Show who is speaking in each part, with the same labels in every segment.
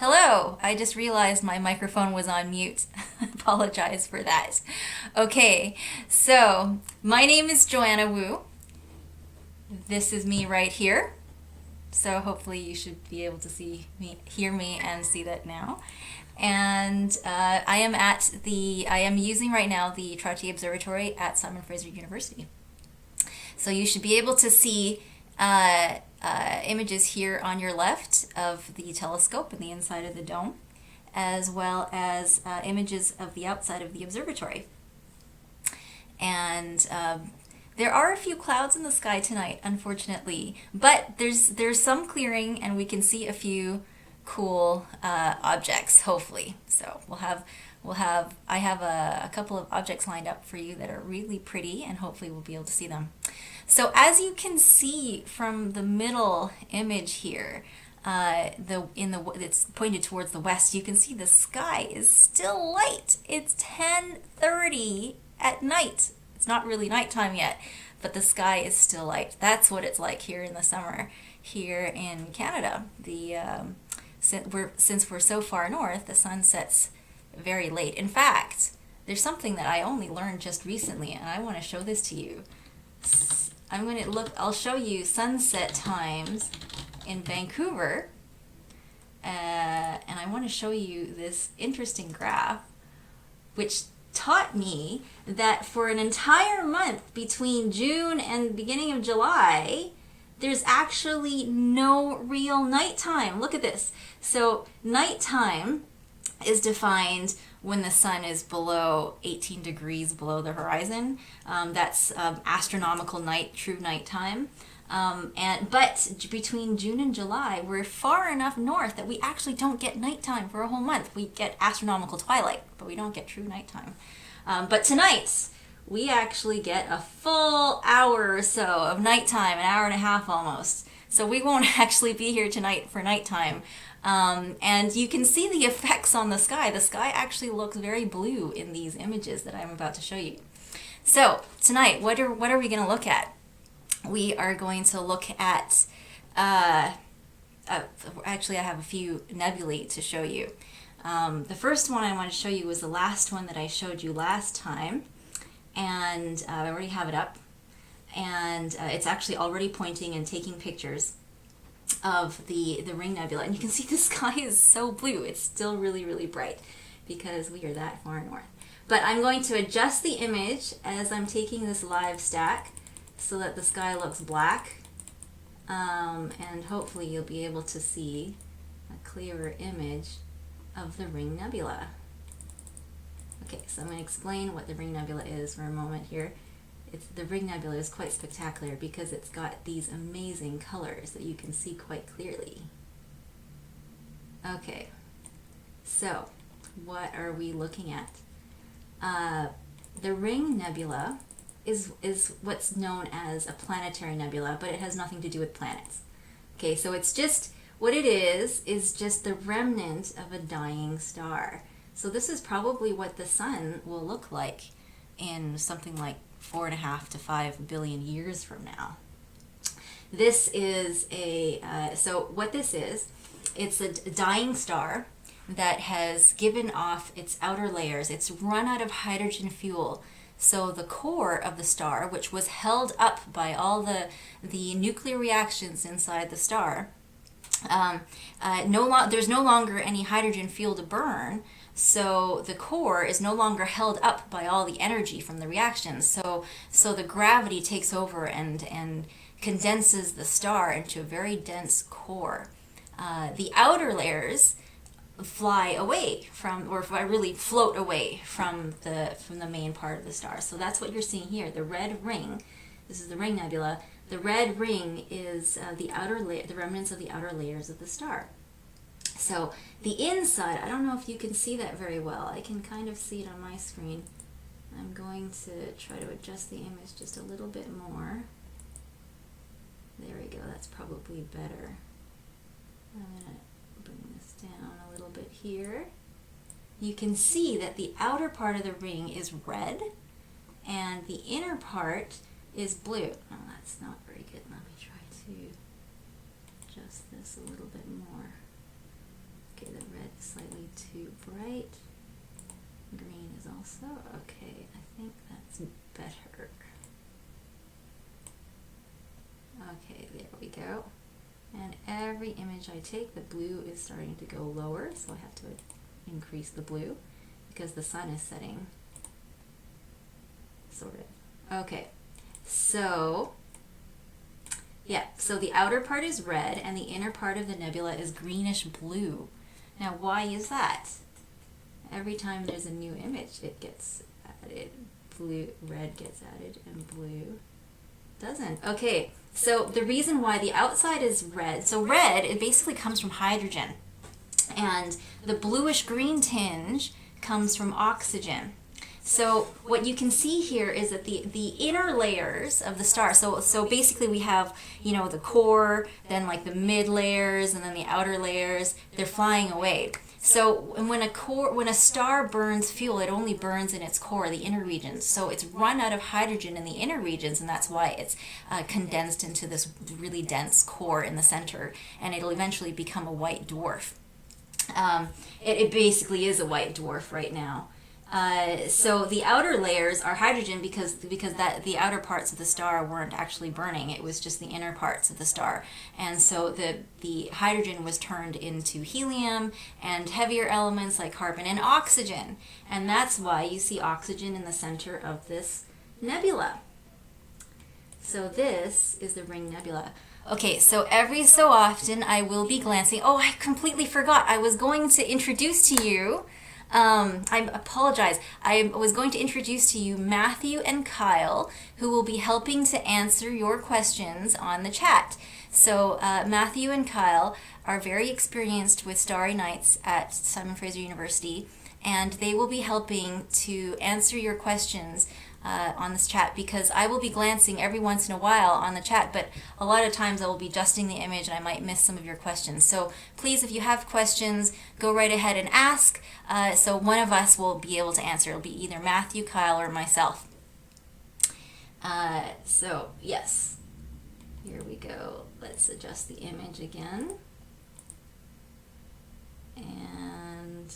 Speaker 1: Hello! I just realized my microphone was on mute. Apologize for that. Okay, so my name is Joanna Wu. This is me right here. So hopefully you should be able to hear me and see that now. And I am using right now the Trottier Observatory at Simon Fraser University. So you should be able to see images here on your left of the telescope and the inside of the dome, as well as images of the outside of the observatory. And there are a few clouds in the sky tonight, unfortunately, but there's some clearing, and we can see a few cool objects, hopefully. So I have a couple of objects lined up for you that are really pretty, and hopefully we'll be able to see them. So as you can see from the middle image here, it's pointed towards the west, you can see the sky is still light. It's 10:30 at night. It's not really nighttime yet, but the sky is still light. That's what it's like here in the summer here in Canada. Since we're so far north, the sun sets very late. In fact, there's something that I only learned just recently, and I want to show this to you. I'll show you sunset times in Vancouver, and I want to show you this interesting graph, which taught me that for an entire month between June and the beginning of July, there's actually no real nighttime. Look at this. So nighttime is defined when the sun is below 18 degrees below the horizon. That's astronomical night, true nighttime. But between June and July, we're far enough north that we actually don't get nighttime for a whole month. We get astronomical twilight, but we don't get true nighttime. But tonight, we actually get a full hour or so of nighttime, an hour and a half almost. So we won't actually be here tonight for nighttime. And you can see the effects on the sky. The sky actually looks very blue in these images that I'm about to show you. So tonight, what are we going to look at? We are going to look at, actually I have a few nebulae to show you. The first one I want to show you was the last one that I showed you last time, and I already have it up, and it's actually already pointing and taking pictures of the Ring Nebula, and you can see the sky is so blue. It's still really, really bright because we are that far north. But I'm going to adjust the image as I'm taking this live stack so that the sky looks black, and hopefully you'll be able to see a clearer image of the Ring Nebula. Okay, so I'm going to explain what the Ring Nebula is for a moment here. The Ring Nebula is quite spectacular because it's got these amazing colors that you can see quite clearly. Okay, so what are we looking at? The Ring Nebula is what's known as a planetary nebula, but it has nothing to do with planets. Okay, so it's just, what it is just the remnant of a dying star. So this is probably what the sun will look like in something like 4.5 to 5 billion years from now. This is so what this is, it's a dying star that has given off its outer layers. It's run out of hydrogen fuel. So the core of the star, which was held up by all the nuclear reactions inside the star, there's no longer any hydrogen fuel to burn. So the core is no longer held up by all the energy from the reactions. So the gravity takes over and condenses the star into a very dense core. The outer layers fly away from, or really float away from the main part of the star. So that's what you're seeing here. The red ring. This is the Ring Nebula. The red ring is the remnants of the outer layers of the star. So the inside, I don't know if you can see that very well. I can kind of see it on my screen. I'm going to try to adjust the image just a little bit more. There we go, that's probably better. I'm going to bring this down a little bit here. You can see that the outer part of the ring is red and the inner part is blue. Oh, that's not very good. Let me try to adjust this a little bit more. Okay, the red is slightly too bright. Green is also, okay, I think that's better. Okay, there we go. And every image I take, the blue is starting to go lower, so I have to increase the blue because the sun is setting, sort of. Okay, so yeah, so the outer part is red and the inner part of the nebula is greenish blue. Now, why is that? Every time there's a new image, it gets added. Blue, red gets added, and blue doesn't. Okay, so the reason why the outside is red, so red, it basically comes from hydrogen. And the bluish green tinge comes from oxygen. So what you can see here is that the inner layers of the star, so basically we have, you know, the core, then like the mid layers, and then the outer layers, they're flying away. So when a star burns fuel, it only burns in its core, the inner regions. So it's run out of hydrogen in the inner regions, and that's why it's condensed into this really dense core in the center, and it'll eventually become a white dwarf. It basically is a white dwarf right now. So the outer layers are hydrogen because that the outer parts of the star weren't actually burning. It was just the inner parts of the star, and so the hydrogen was turned into helium and heavier elements like carbon and oxygen, and that's why you see oxygen in the center of this nebula. So this is the Ring Nebula. Okay, so every so often I will be glancing. Oh, I completely forgot. I was going to introduce to you. I apologize. I was going to introduce to you Matthew and Kyle, who will be helping to answer your questions on the chat. So Matthew and Kyle are very experienced with starry nights at Simon Fraser University, and they will be helping to answer your questions on this chat, because I will be glancing every once in a while on the chat, but a lot of times I will be adjusting the image and I might miss some of your questions. So please, if you have questions, go right ahead and ask, so one of us will be able to answer. It'll be either Matthew, Kyle, or myself. So yes, here we go. Let's adjust the image again. And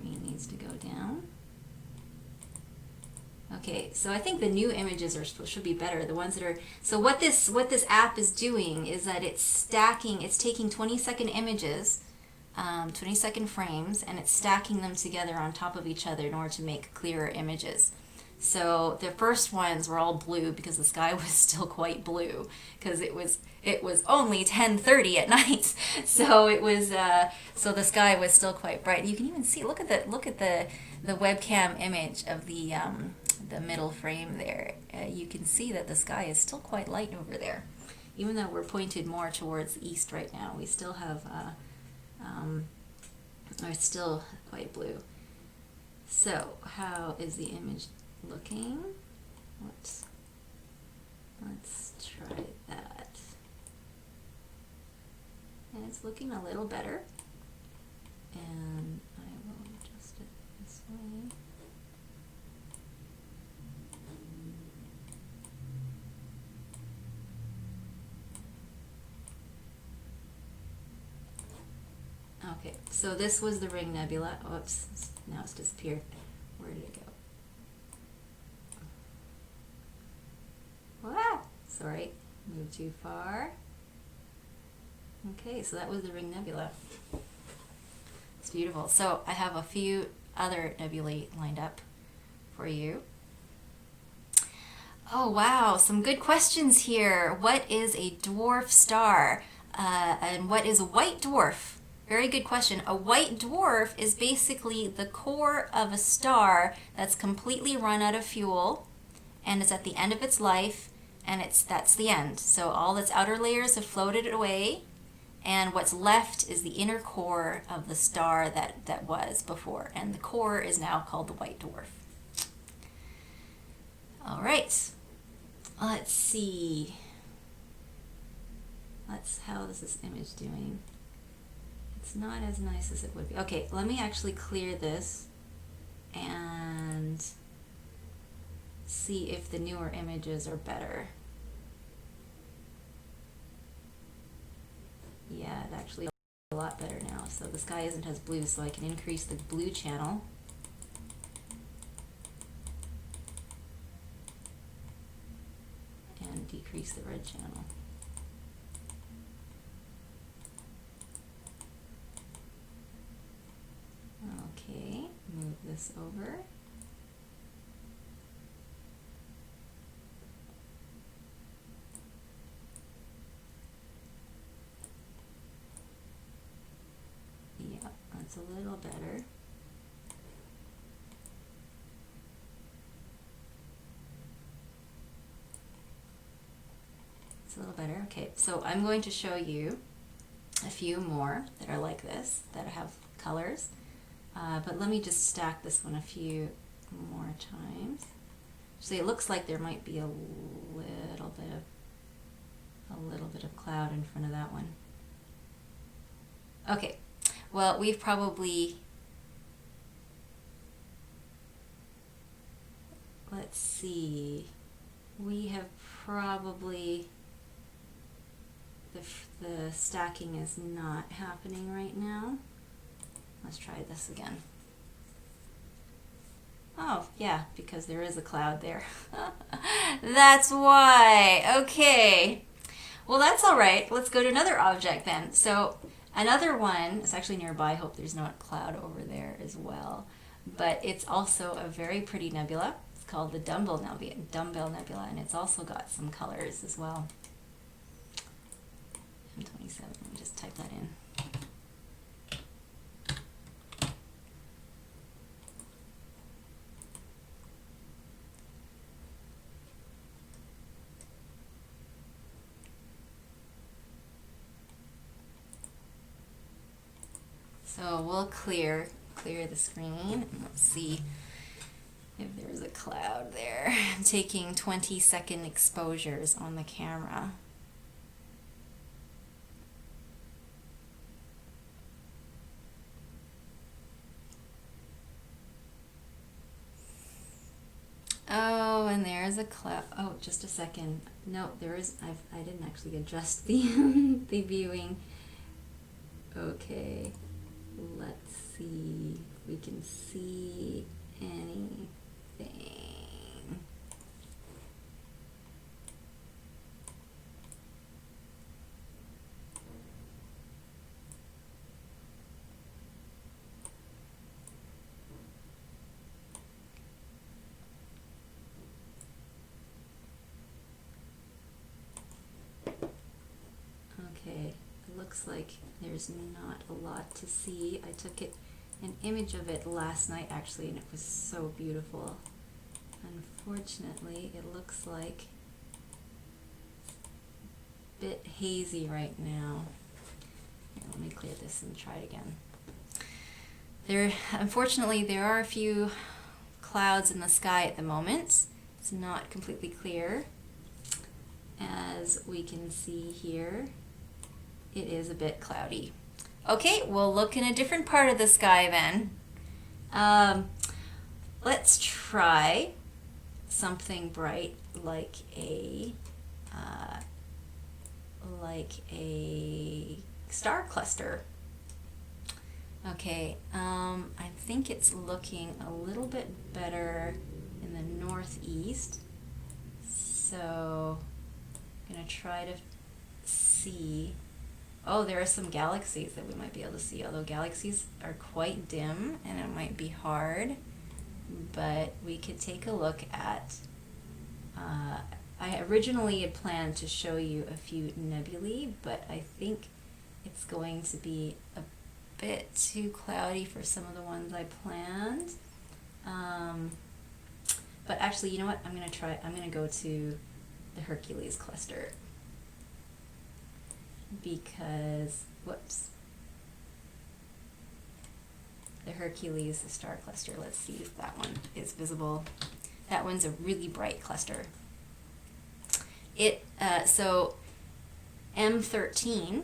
Speaker 1: green needs to go down. Okay, so I think the new images should be better. The ones that are, so what this app is doing is that it's stacking. It's taking 20-second images, 20-second frames, and it's stacking them together on top of each other in order to make clearer images. So the first ones were all blue because the sky was still quite blue because it was only 10:30 at night. So it was so the sky was still quite bright. You can even see, look at the webcam image of the middle frame there. You can see that the sky is still quite light over there. Even though we're pointed more towards the east right now, we still have are still quite blue. So how is the image looking? Let's try that. And it's looking a little better. And I will adjust it this way. Okay, so this was the Ring Nebula. Oops, now it's disappeared. Where did it go? Ah, sorry, moved too far. Okay, so that was the Ring Nebula. It's beautiful. So I have a few other nebulae lined up for you. Oh wow, some good questions here. What is a dwarf star? And what is a white dwarf? Very good question. A white dwarf is basically the core of a star that's completely run out of fuel, and it's at the end of its life, and that's the end. So all its outer layers have floated away, and what's left is the inner core of the star that was before, and the core is now called the white dwarf. All right, let's see. How is this image doing? It's not as nice as it would be. Okay, let me actually clear this and see if the newer images are better. Yeah, it actually a lot better now. So the sky isn't as blue, so I can increase the blue channel. And decrease the red channel. Okay, move this over. Yeah, that's a little better. It's a little better. Okay, so I'm going to show you a few more that are like this, that have colors. But let me just stack this one a few more times. See, it looks like there might be a little bit of cloud in front of that one. Okay, well, we've probably, let's see, we have probably, the stacking is not happening right now. Let's try this again. Oh, yeah, because there is a cloud there. That's why. Okay. Well, that's all right. Let's go to another object then. So another one is actually nearby. I hope there's not a cloud over there as well. But it's also a very pretty nebula. It's called the Dumbbell Nebula, and it's also got some colors as well. M27, let me just type that in. So we'll clear the screen, and let's see if there's a cloud there. I'm taking 20-second exposures on the camera. Oh, and there's a cloud. Oh, just a second. No, there is. I didn't actually adjust the the viewing. Okay. Let's see if we can see anything. Okay, it looks like there's not a lot to see. I took an image of it last night actually, and it was so beautiful. Unfortunately, it looks like a bit hazy right now. Here, let me clear this and try it again. Unfortunately, there are a few clouds in the sky at the moment. It's not completely clear. As we can see here, it is a bit cloudy. Okay, we'll look in a different part of the sky then. Let's try something bright like a star cluster. Okay, I think it's looking a little bit better in the northeast. So I'm gonna try to see. Oh, there are some galaxies that we might be able to see, although galaxies are quite dim and it might be hard, but we could take a look at, I originally had planned to show you a few nebulae, but I think it's going to be a bit too cloudy for some of the ones I planned. But actually, you know what, I'm going to go to the Hercules Cluster. Because, whoops, the Hercules star cluster. Let's see if that one is visible. That one's a really bright cluster. So M13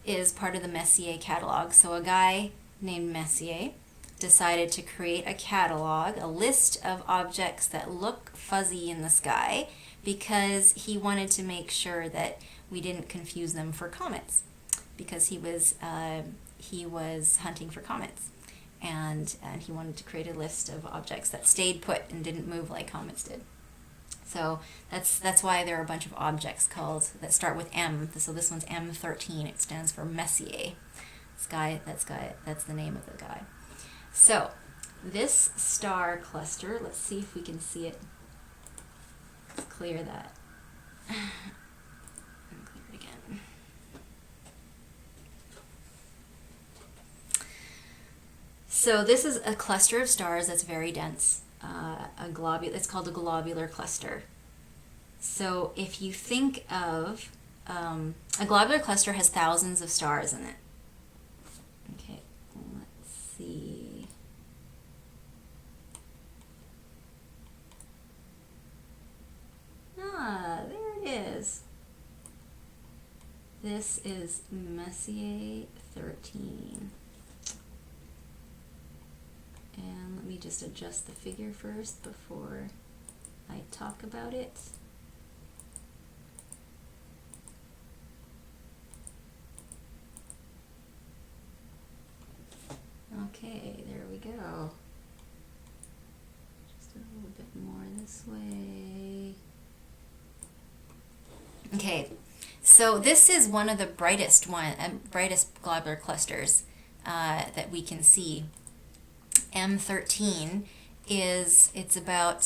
Speaker 1: is part of the Messier catalog. So a guy named Messier decided to create a catalog, a list of objects that look fuzzy in the sky, because he wanted to make sure that we didn't confuse them for comets. because he was hunting for comets, and he wanted to create a list of objects that stayed put and didn't move like comets did. So that's why there are a bunch of objects that start with M. So this one's M13. It stands for Messier. That's the name of the guy. So this star cluster, let's see if we can see it. Let's clear that. And clear it again. So this is a cluster of stars that's very dense. It's called a globular cluster. So if you think of a globular cluster has thousands of stars in it. Okay, let's see. There it is. This is Messier 13. And let me just adjust the figure first before I talk about it. Okay, there we go. Just a little bit more this way. Okay, so this is one of the brightest globular clusters that we can see. M13 it's about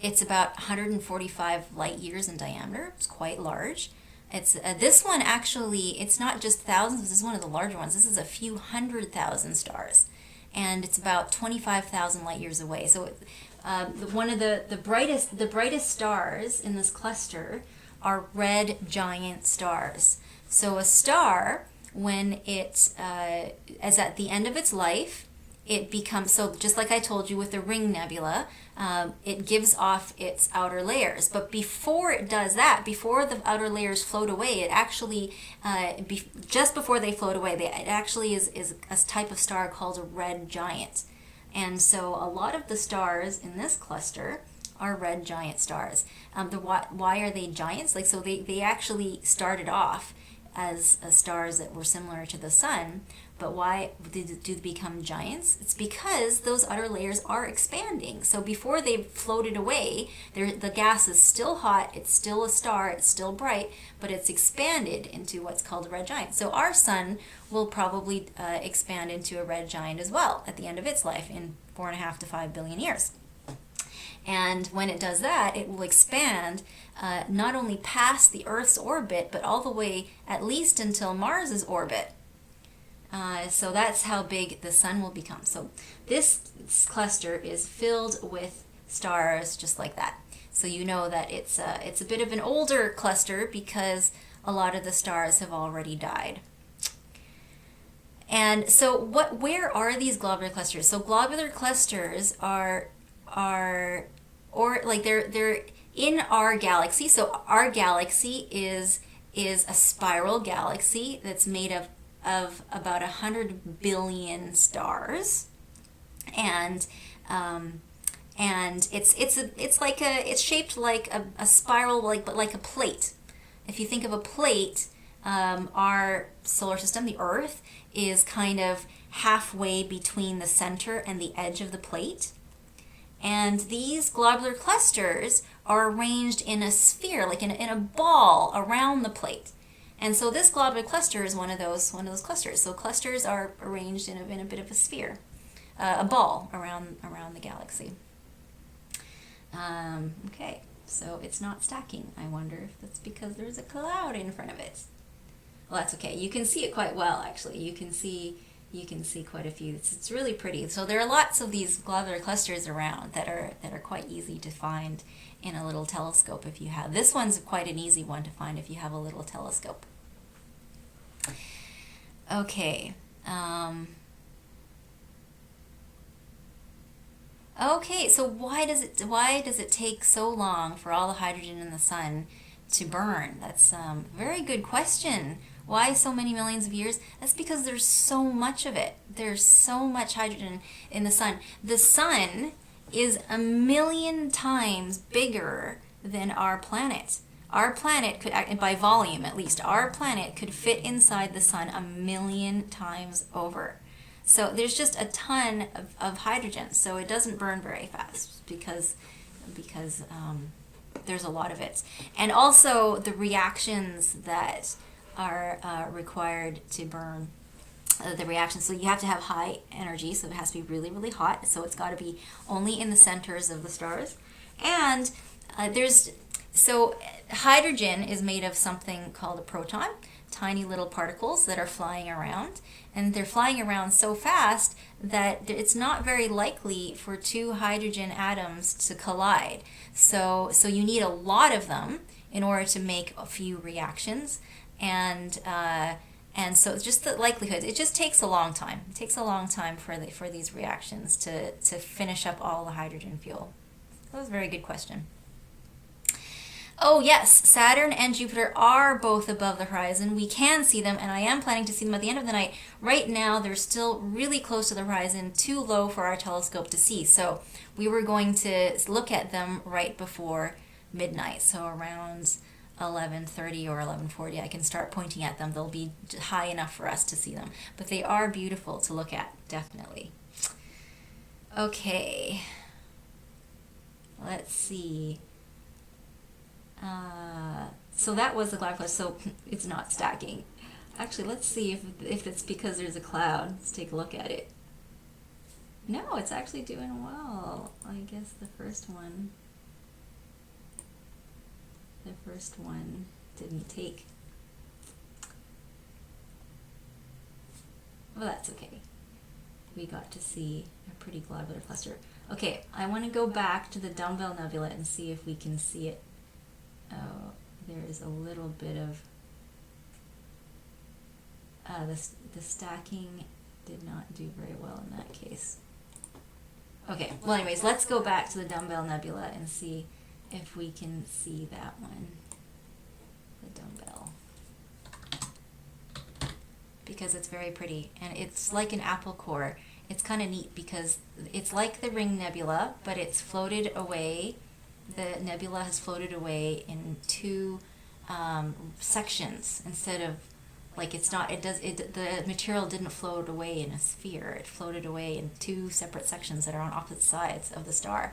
Speaker 1: 145 light years in diameter. It's quite large. It's this one actually. It's not just thousands. This is one of the larger ones. This is a few 100,000 stars, and it's about 25,000 light years away. So, one of the brightest stars in this cluster are red giant stars. So a star, when it is at the end of its life, it becomes, so just like I told you with the Ring Nebula, it gives off its outer layers. But before it does that, before the outer layers float away, it actually, just before they float away, it actually is a type of star called a red giant. And so a lot of the stars in this cluster are red giant stars. Why are they giants? Like, so they actually started off as stars that were similar to the sun, but why do they become giants? It's because those outer layers are expanding. So before they floated away, the gas is still hot, it's still a star, it's still bright, but it's expanded into what's called a red giant. So our sun will probably expand into a red giant as well at the end of its life in 4.5 to 5 billion years. And when it does that, it will expand not only past the Earth's orbit, but all the way at least until Mars's orbit. So that's how big the sun will become. So this cluster is filled with stars just like that. So you know that it's a bit of an older cluster because a lot of the stars have already died. And so where are these globular clusters? So globular clusters are they're in our galaxy. So our galaxy is a spiral galaxy that's made of about 100 billion stars, and it's shaped like a spiral, but like a plate. If you think of a plate, our solar system, the Earth, is kind of halfway between the center and the edge of the plate. And these globular clusters are arranged in a sphere, like in a ball around the plate. And so this globular cluster is one of those clusters. So clusters are arranged in a bit of a sphere, a ball around the galaxy. Okay, so it's not stacking. I wonder if that's because there's a cloud in front of it. Well, that's okay. You can see it quite well, actually. You can see quite a few. It's really pretty. So there are lots of these globular clusters around that are quite easy to find in a little telescope if you have. This one's quite an easy one to find if you have a little telescope. Okay. Okay, so why does it take so long for all the hydrogen in the sun to burn? That's a very good question. Why so many millions of years? That's because there's so much of it. There's so much hydrogen in the sun. The sun is 1 million times bigger than our planet. our planet could, by volume at least, our planet could fit inside the sun 1,000,000 times over. So there's just a ton of hydrogen, so it doesn't burn very fast because there's a lot of it. And also the reactions that are required to burn the reactions. So you have to have high energy, so it has to be really, really hot. So it's got to be only in the centers of the stars. And so hydrogen is made of something called a proton, tiny little particles that are flying around. And they're flying around so fast that it's not very likely for two hydrogen atoms to collide. So you need a lot of them in order to make a few reactions. And so it's just the likelihood. It just takes a long time. It takes a long time for these reactions to finish up all the hydrogen fuel. That was a very good question. Oh yes, Saturn and Jupiter are both above the horizon. We can see them, and I am planning to see them at the end of the night. Right now, they're still really close to the horizon, too low for our telescope to see. So we were going to look at them right before midnight, so around 11:30 or 11:40. I can start pointing at them. They'll be high enough for us to see them. But they are beautiful to look at, definitely. Okay. Let's see. So that was the cloud cluster, so it's not stacking. Actually, let's see if it's because there's a cloud. Let's take a look at it. No, it's actually doing well. I guess the first one didn't take. Well, that's okay. We got to see a pretty globular cluster. Okay, I want to go back to the Dumbbell Nebula and see if we can see it. Oh, there's a little bit of the stacking did not do very well in that case. Okay, well anyways, let's go back to the Dumbbell Nebula and see if we can see that one, the Dumbbell, because it's very pretty and it's like an apple core. It's kind of neat because it's like the Ring Nebula, but it's floated away. The nebula has floated away in two sections instead of, like, the material didn't float away in a sphere. It floated away in two separate sections that are on opposite sides of the star.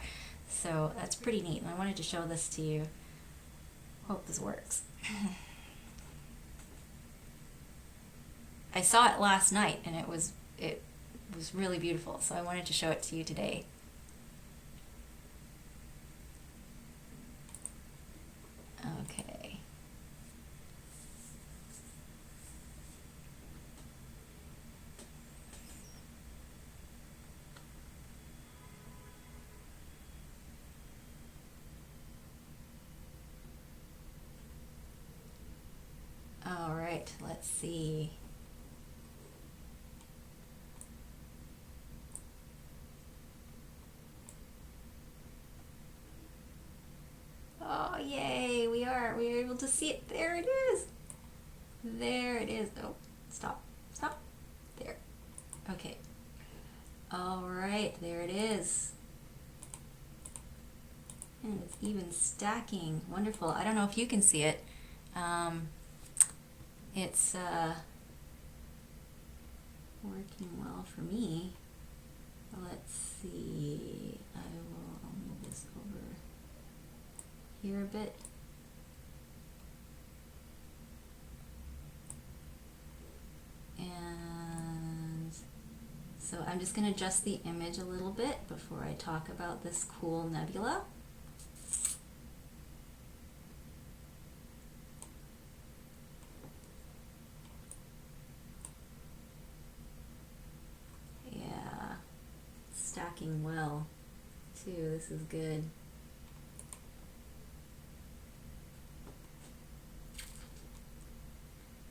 Speaker 1: So that's pretty neat, and I wanted to show this to you. Hope this works. I saw it last night and it was really beautiful, so I wanted to show it to you today. Okay. All right, let's see. Oh, yay, we are able to see it. There it is. There it is. Oh, stop. There. Okay. All right, there it is. And it's even stacking. Wonderful. I don't know if you can see it. It's working well for me. Let's see. I'll move this over here a bit. And so I'm just going to adjust the image a little bit before I talk about this cool nebula. Yeah, stacking well too. This is good.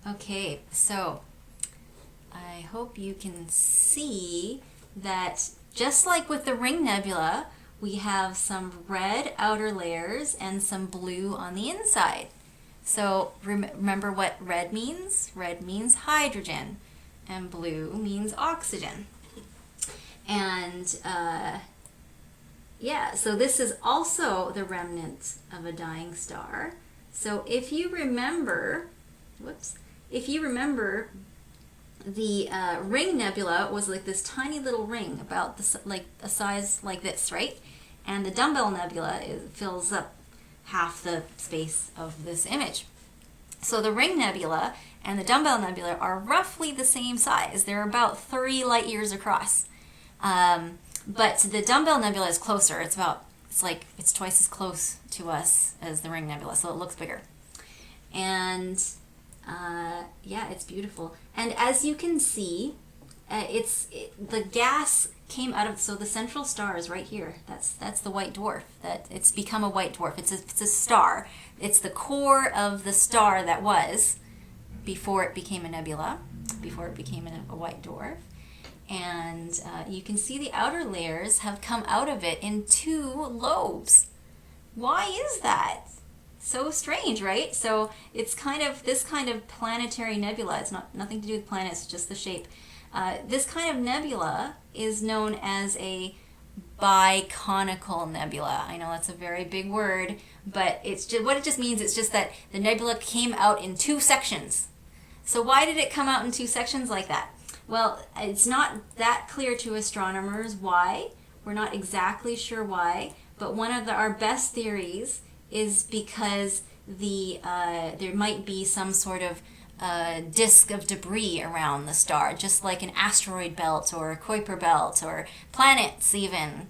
Speaker 1: Okay, so I hope you can see that just like with the Ring Nebula, we have some red outer layers and some blue on the inside. So remember what red means? Red means hydrogen, and blue means oxygen. And yeah, so this is also the remnant of a dying star. So if you remember, if you remember, the Ring Nebula was like this tiny little ring about like a size like this, right? And the Dumbbell Nebula fills up half the space of this image. So the Ring Nebula and the Dumbbell Nebula are roughly the same size. They're about 3 light years across. But the Dumbbell Nebula is closer. It's twice as close to us as the Ring Nebula, so it looks bigger. And yeah, it's beautiful. And as you can see, the gas came out of, so the central star is right here. That's the white dwarf. It's become a white dwarf. It's a star. It's the core of the star that was before it became a nebula, before it became a white dwarf. And you can see the outer layers have come out of it in 2 lobes. Why is that? So strange, right? So it's this kind of planetary nebula. It's nothing to do with planets, just the shape. This kind of nebula is known as a Biconical Nebula. I know that's a very big word, but what it just means, it's just that the nebula came out in 2 sections. So why did it come out in 2 sections like that? Well, it's not that clear to astronomers why. We're not exactly sure why, but one of our best theories is because there might be some sort of disk of debris around the star, just like an asteroid belt or a Kuiper belt or planets even,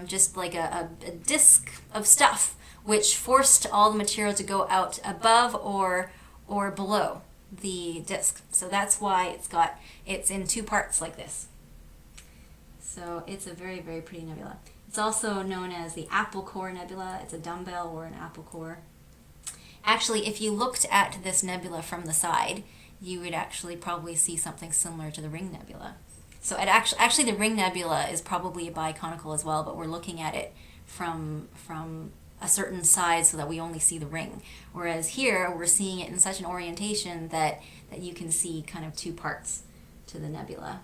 Speaker 1: just like a disk of stuff which forced all the material to go out above or below the disk. So that's why it's in 2 parts like this. So it's a very, very pretty nebula. It's also known as the Apple Core Nebula. It's a dumbbell or an apple core. Actually, if you looked at this nebula from the side, you would actually probably see something similar to the Ring Nebula. So actually the Ring Nebula is probably a biconical as well, but we're looking at it from a certain side so that we only see the ring. Whereas here, we're seeing it in such an orientation that you can see kind of 2 parts to the nebula.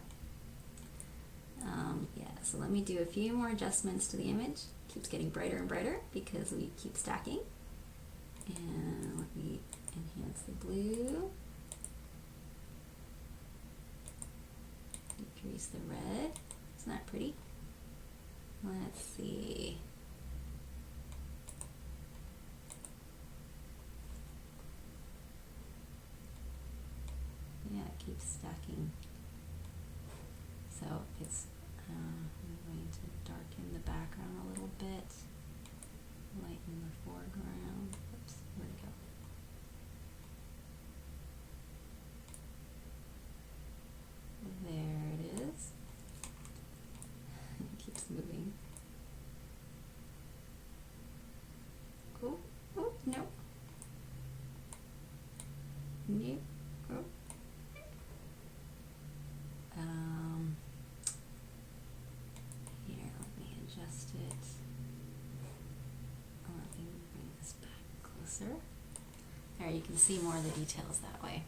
Speaker 1: Yeah, so let me do a few more adjustments to the image. It keeps getting brighter and brighter because we keep stacking. And let me enhance the blue. Decrease the red. Isn't that pretty? Let's see. Yeah, it keeps stacking. So it's, I'm going to darken the background a little bit, lighten the foreground. Oops, where'd it go? There it is. It keeps moving. Cool. Oh, no. Nope. Oh. Here, let me adjust it. Let me bring this back closer. There, you can see more of the details that way.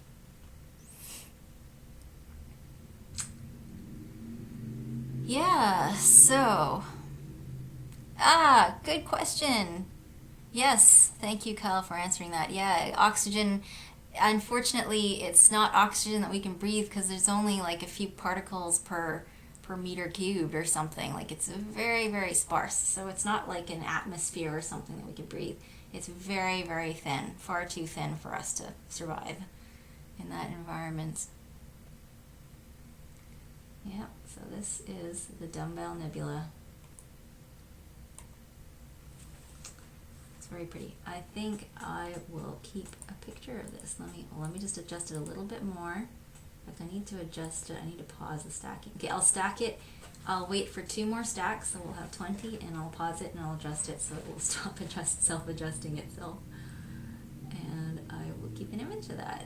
Speaker 1: Yeah, so, good question. Yes, thank you, Kyle, for answering that. Yeah, oxygen, unfortunately, it's not oxygen that we can breathe because there's only like a few particles per meter cubed or something. Like, it's very, very sparse. So it's not like an atmosphere or something that we can breathe. It's very, very thin, far too thin for us to survive in that environment. Yeah, so this is the Dumbbell Nebula. It's very pretty. I think I will keep a picture of this. Let me just adjust it a little bit more. In fact, I need to adjust it. I need to pause the stacking. Okay, I'll stack it. I'll wait for 2 more stacks, so we'll have 20, and I'll pause it and I'll adjust it so it will stop self-adjusting itself. And I will keep an image of that.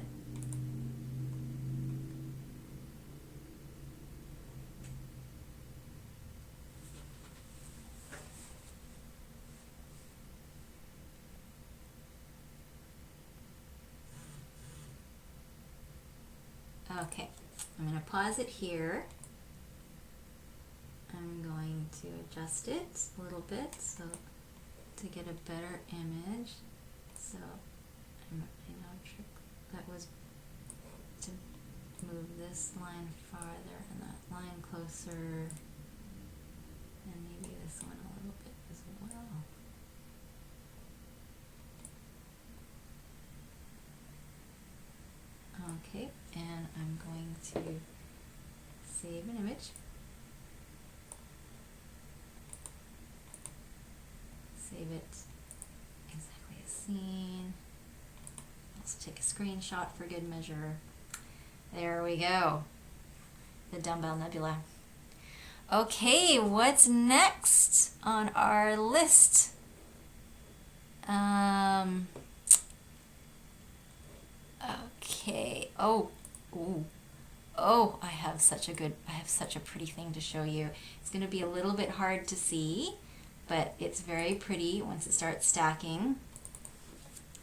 Speaker 1: Okay, I'm going to pause it here. I'm going to adjust it a little bit so to get a better image. So I know a trick that was to move this line farther and that line closer, and maybe this one a little bit as well. Okay, and I'm going to save an image. Save it exactly as seen. Also take a screenshot for good measure. There we go. The Dumbbell Nebula. Okay, what's next on our list? Okay. Oh, I have such a pretty thing to show you. It's going to be a little bit hard to see, but it's very pretty once it starts stacking.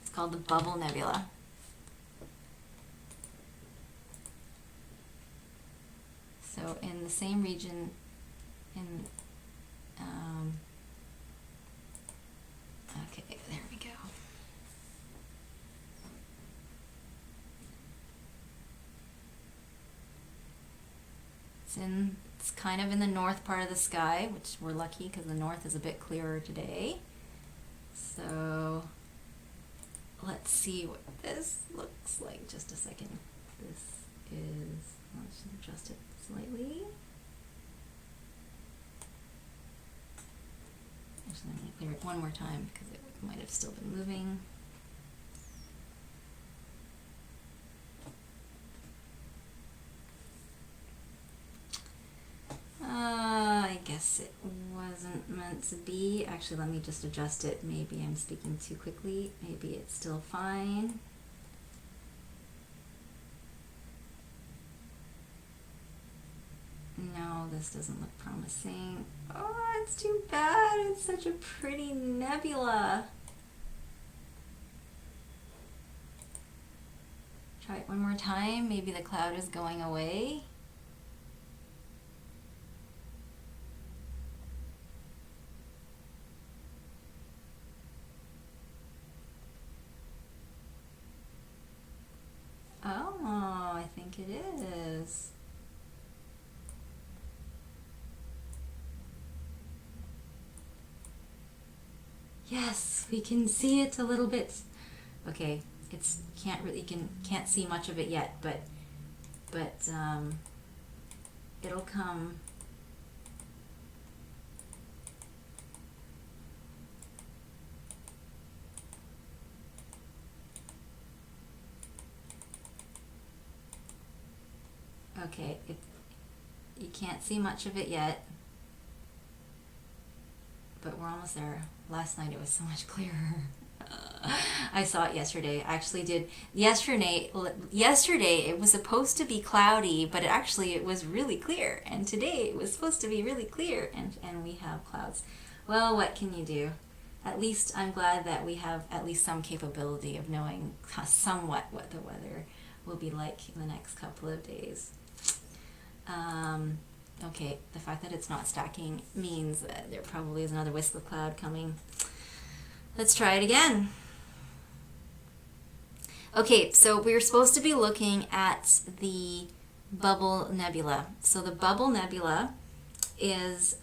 Speaker 1: It's called the Bubble Nebula. So in the same region, okay, there we go. It's kind of in the north part of the sky, which we're lucky because the north is a bit clearer today. So let's see what this looks like. Just a second. This is, let's adjust it slightly. Actually, I'm going to clear it one more time because it might have still been moving. I guess it wasn't meant to be. Actually, let me just adjust it. Maybe I'm speaking too quickly. Maybe it's still fine. No, this doesn't look promising. Oh, it's too bad. It's such a pretty nebula. Try it one more time. Maybe the cloud is going away. Oh, I think it is. Yes, we can see it a little bit. Okay, can't see much of it yet, but it'll come. Okay, you can't see much of it yet, but we're almost there. Last night it was so much clearer. I saw it yesterday. I actually did. Yesterday it was supposed to be cloudy, but it was really clear. And today it was supposed to be really clear, and we have clouds. Well, what can you do? At least I'm glad that we have at least some capability of knowing somewhat what the weather will be like in the next couple of days. Okay, the fact that it's not stacking means that there probably is another wisp of cloud coming. Let's try it again. Okay, so we're supposed to be looking at the Bubble Nebula. So the Bubble Nebula is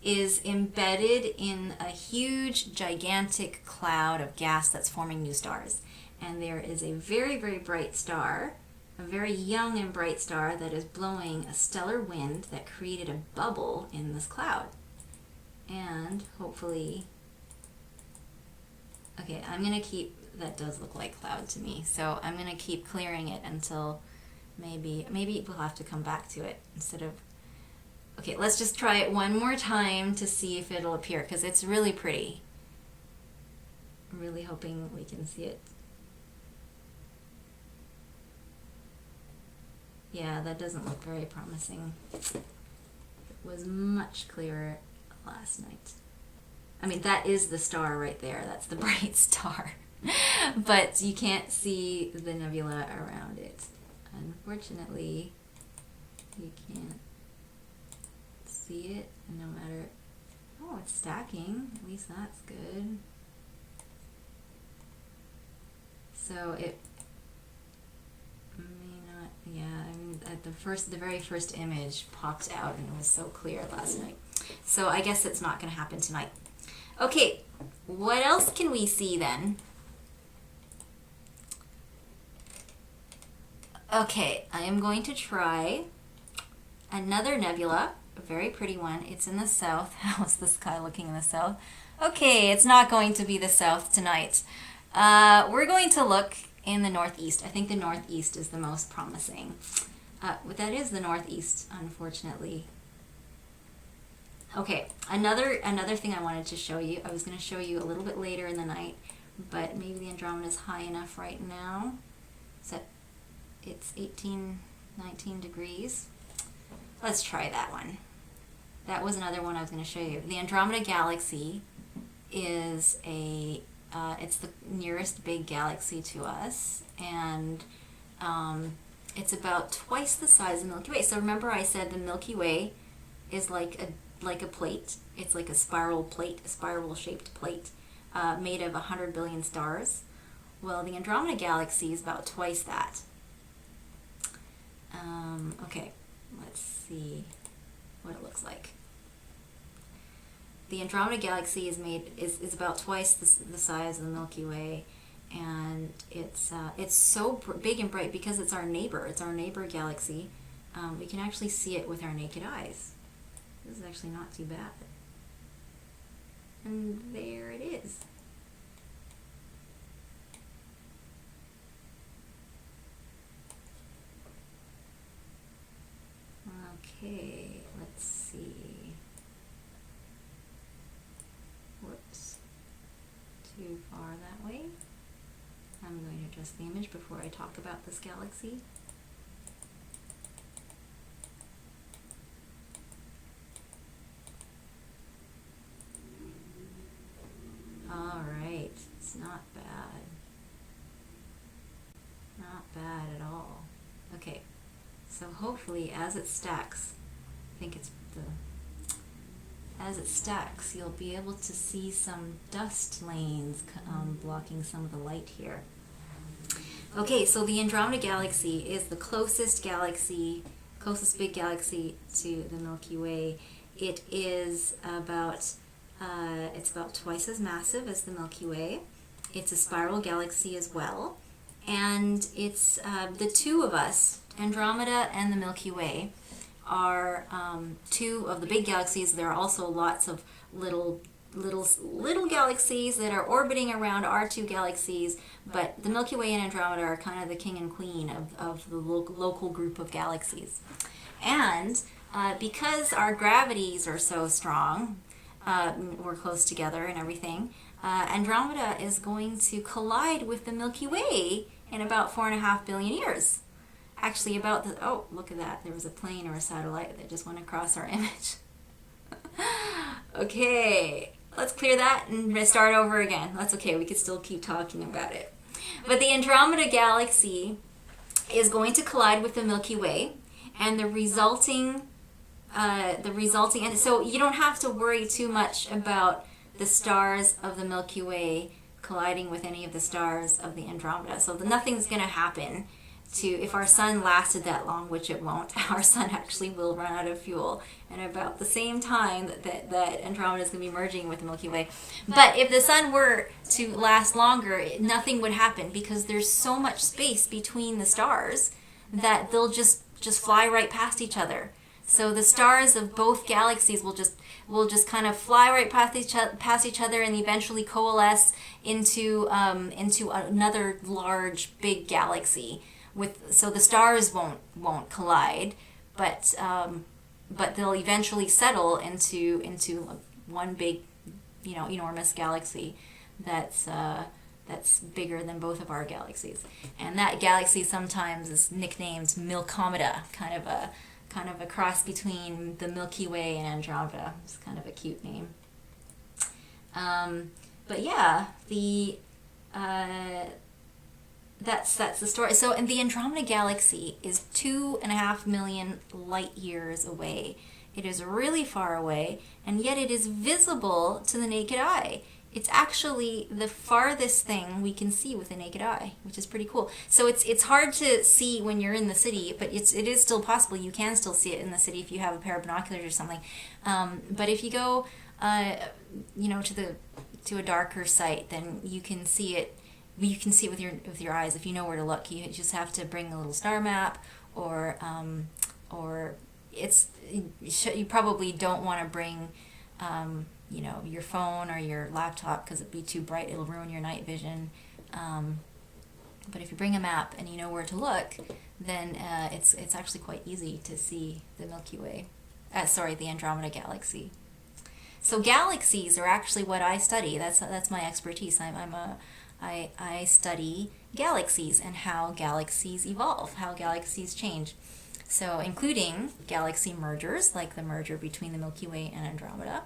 Speaker 1: embedded in a huge, gigantic cloud of gas that's forming new stars. And there is a very, very bright star, a very young and bright star that is blowing a stellar wind that created a bubble in this cloud. And hopefully, okay, I'm going to keep, that does look like cloud to me, so I'm going to keep clearing it until maybe we'll have to come back to it instead of, okay, let's just try it one more time to see if it'll appear, because it's really pretty. I'm really hoping we can see it. Yeah, that doesn't look very promising. It was much clearer last night. I mean, that is the star right there. That's the bright star. But you can't see the nebula around it. Unfortunately, you can't see it, and no matter... Oh, it's stacking. At least that's good. So it may not, yeah, I mean, at the very first image popped out and it was so clear last night. So I guess it's not going to happen tonight. Okay, what else can we see then? Okay, I am going to try another nebula, a very pretty one. It's in the south. How's the sky looking in the south? Okay, it's not going to be the south tonight. We're going to look in the northeast. I think the northeast is the most promising. That is the northeast, unfortunately. Okay, another thing I wanted to show you. I was going to show you a little bit later in the night, but maybe the Andromeda is high enough right now. So it's 18, 19 degrees. Let's try that one. That was another one I was going to show you. The Andromeda Galaxy is it's the nearest big galaxy to us, and it's about twice the size of the Milky Way. So remember I said the Milky Way is like a plate. It's like a spiral plate, a spiral-shaped plate made of 100 billion stars. Well, the Andromeda Galaxy is about twice that. Okay, let's see what it looks like. The Andromeda Galaxy is about twice the size of the Milky Way, and it's so big and bright because it's our neighbor. It's our neighbor galaxy. We can actually see it with our naked eyes. This is actually not too bad. And there it is. Okay, let's see. Whoops. Too far that way. I'm going to adjust the image before I talk about this galaxy. Alright, it's not bad. Not bad at all. Okay. So hopefully as it stacks, as it stacks, you'll be able to see some dust lanes blocking some of the light here. Okay, so the Andromeda Galaxy is the closest big galaxy to the Milky Way. It is about twice as massive as the Milky Way. It's a spiral galaxy as well. And it's the two of us, Andromeda and the Milky Way, are two of the big galaxies. There are also lots of little galaxies that are orbiting around our two galaxies, but the Milky Way and Andromeda are kind of the king and queen of the local group of galaxies. And because our gravities are so strong, we're close together and everything, Andromeda is going to collide with the Milky Way in about 4.5 billion years. Actually, oh, look at that. There was a plane or a satellite that just went across our image. Okay, let's clear that and start over again. That's okay, we could still keep talking about it. But the Andromeda Galaxy is going to collide with the Milky Way, and the resulting, and so you don't have to worry too much about the stars of the Milky Way colliding with any of the stars of the Andromeda. So nothing's going to happen if our sun lasted that long, which it won't. Our sun actually will run out of fuel, and about the same time that Andromeda is going to be merging with the Milky Way. But if the sun were to last longer, nothing would happen because there's so much space between the stars that they'll just fly right past each other. So the stars of both galaxies will just kind of fly right past each other and eventually coalesce into another large big galaxy. So the stars won't collide, but they'll eventually settle into one big, enormous galaxy that's bigger than both of our galaxies. And that galaxy sometimes is nicknamed Milkomeda, kind of a cross between the Milky Way and Andromeda. It's kind of a cute name. But yeah, that's the story. So, and the Andromeda Galaxy is 2.5 million light years away. It is really far away, and yet it is visible to the naked eye. It's actually the farthest thing we can see with the naked eye, which is pretty cool. So it's hard to see when you're in the city, but it is still possible. You can still see it in the city if you have a pair of binoculars or something. But if you go, to a darker site, then you can see it. You can see it with your eyes if you know where to look. You just have to bring a little star map, or you probably don't want to bring your phone or your laptop because it'd be too bright. It'll ruin your night vision. But if you bring a map and you know where to look, then it's actually quite easy to see the Milky Way. The Andromeda Galaxy. So galaxies are actually what I study. That's my expertise. I study galaxies and how galaxies evolve, how galaxies change. So including galaxy mergers, like the merger between the Milky Way and Andromeda,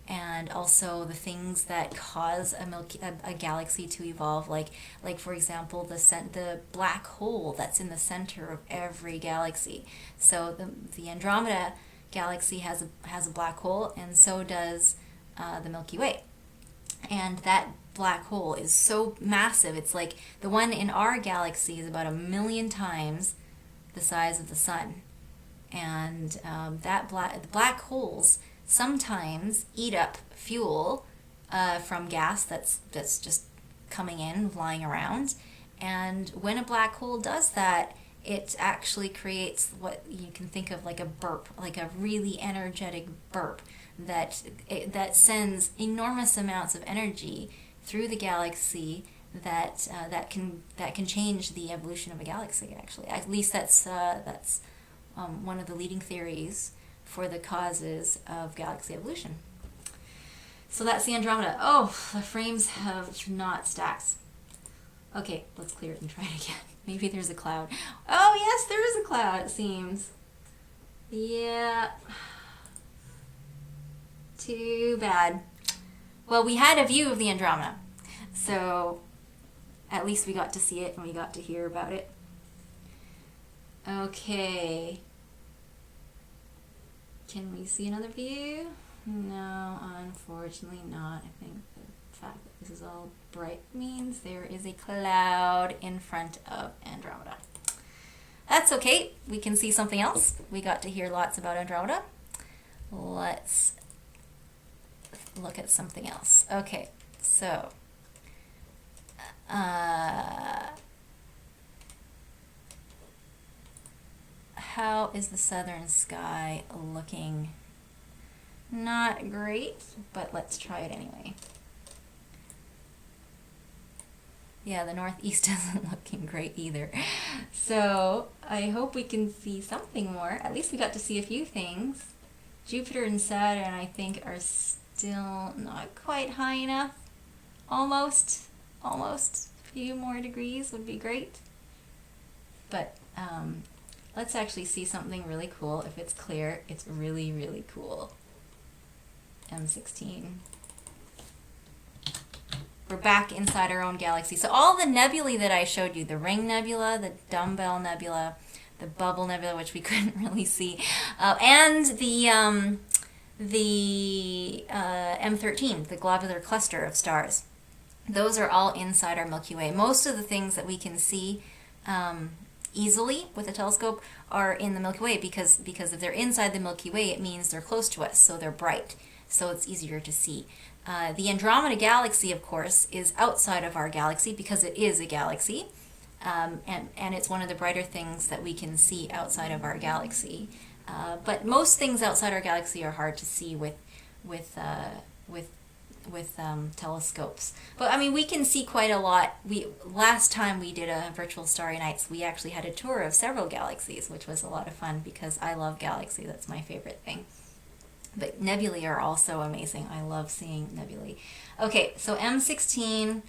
Speaker 1: and also the things that cause a galaxy to evolve, like for example the black hole that's in the center of every galaxy. So the Andromeda Galaxy has a black hole, and so does the Milky Way. And that black hole is so massive. It's like the one in our galaxy is about 1 million times the size of the sun. And the black holes sometimes eat up fuel from gas that's just coming in, flying around. And when a black hole does that, it actually creates what you can think of like a burp, like a really energetic burp that sends enormous amounts of energy through the galaxy that can change the evolution of a galaxy. Actually, at least that's one of the leading theories for the causes of galaxy evolution. So that's the Andromeda. Oh, the frames have not stacked. Okay, let's clear it and try it again. Maybe there's a cloud. Oh, yes, there is a cloud, it seems. Yeah. Too bad. Well, we had a view of the Andromeda, so at least we got to see it and we got to hear about it. Okay. Can we see another view? No, unfortunately not. I think the fact that this is all bright means there is a cloud in front of Andromeda. That's okay. We can see something else. We got to hear lots about Andromeda. Let's look at something else. Okay, so how is the southern sky looking? Not great, but let's try it anyway. Yeah, the northeast isn't looking great either. So I hope we can see something more. At least we got to see a few things. Jupiter and Saturn, I think, are still not quite high enough. Almost. A few more degrees would be great. But let's actually see something really cool. If it's clear, it's really, really cool. M16. We're back inside our own galaxy. So all the nebulae that I showed you, the Ring Nebula, the Dumbbell Nebula, the Bubble Nebula, which we couldn't really see, and the M13, the globular cluster of stars. Those are all inside our Milky Way. Most of the things that we can see easily with a telescope are in the Milky Way because if they're inside the Milky Way, it means they're close to us, so they're bright, so it's easier to see. The Andromeda Galaxy, of course, is outside of our galaxy because it is a galaxy, and it's one of the brighter things that we can see outside of our galaxy. But most things outside our galaxy are hard to see with telescopes. But I mean, we can see quite a lot. Last time we did a virtual Starry Nights, we actually had a tour of several galaxies, which was a lot of fun because I love galaxy. That's my favorite thing. But nebulae are also amazing. I love seeing nebulae. Okay, so M16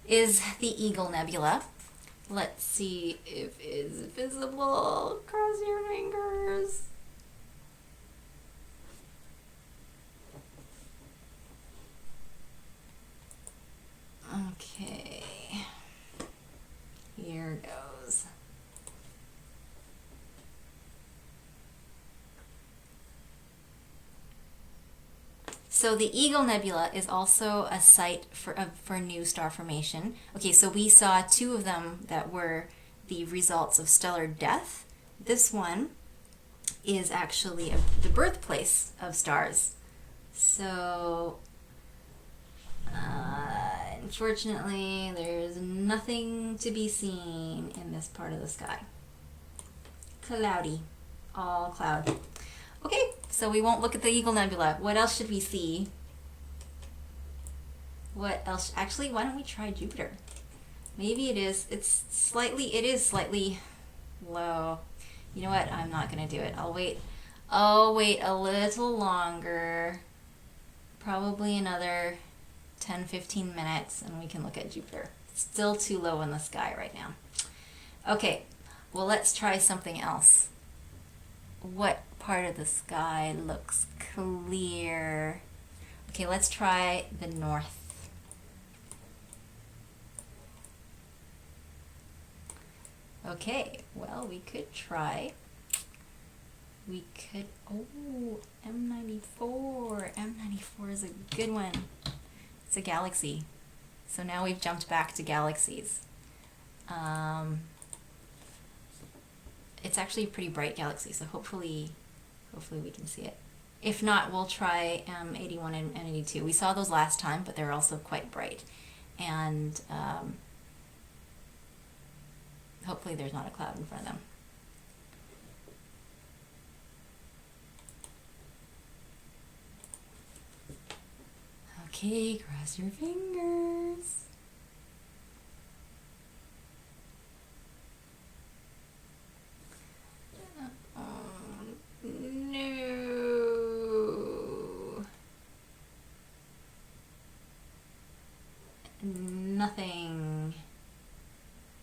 Speaker 1: is the Eagle Nebula. Let's see if it's visible. Cross your fingers. Okay, here goes. So the Eagle Nebula is also a site for new star formation. Okay, so we saw two of them that were the results of stellar death. This one is actually the birthplace of stars. So, unfortunately, there's nothing to be seen in this part of the sky. Cloudy. All cloud. Okay, so we won't look at the Eagle Nebula. What else should we see? What else? Actually, why don't we try Jupiter? Maybe it is slightly low. You know what? I'm not going to do it. I'll wait a little longer. Probably another 10-15 minutes and we can look at Jupiter. Still too low in the sky right now. Okay, well, let's try something else. What part of the sky looks clear? Okay, let's try the north. Okay, well, we could try. Oh, M94. M94 is a good one. It's a galaxy. So now we've jumped back to galaxies. It's actually a pretty bright galaxy, so hopefully we can see it. If not, we'll try M81 and M82. We saw those last time, but they're also quite bright. And hopefully there's not a cloud in front of them. Okay, cross your fingers. Nothing.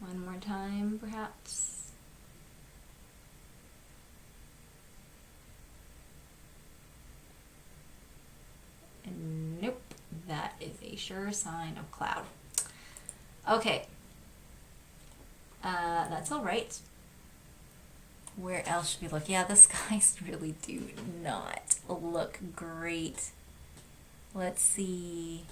Speaker 1: One more time, perhaps. Nope. That is a sure sign of cloud. Okay. That's all right. Where else should we look? Yeah, the skies really do not look great. Let's see.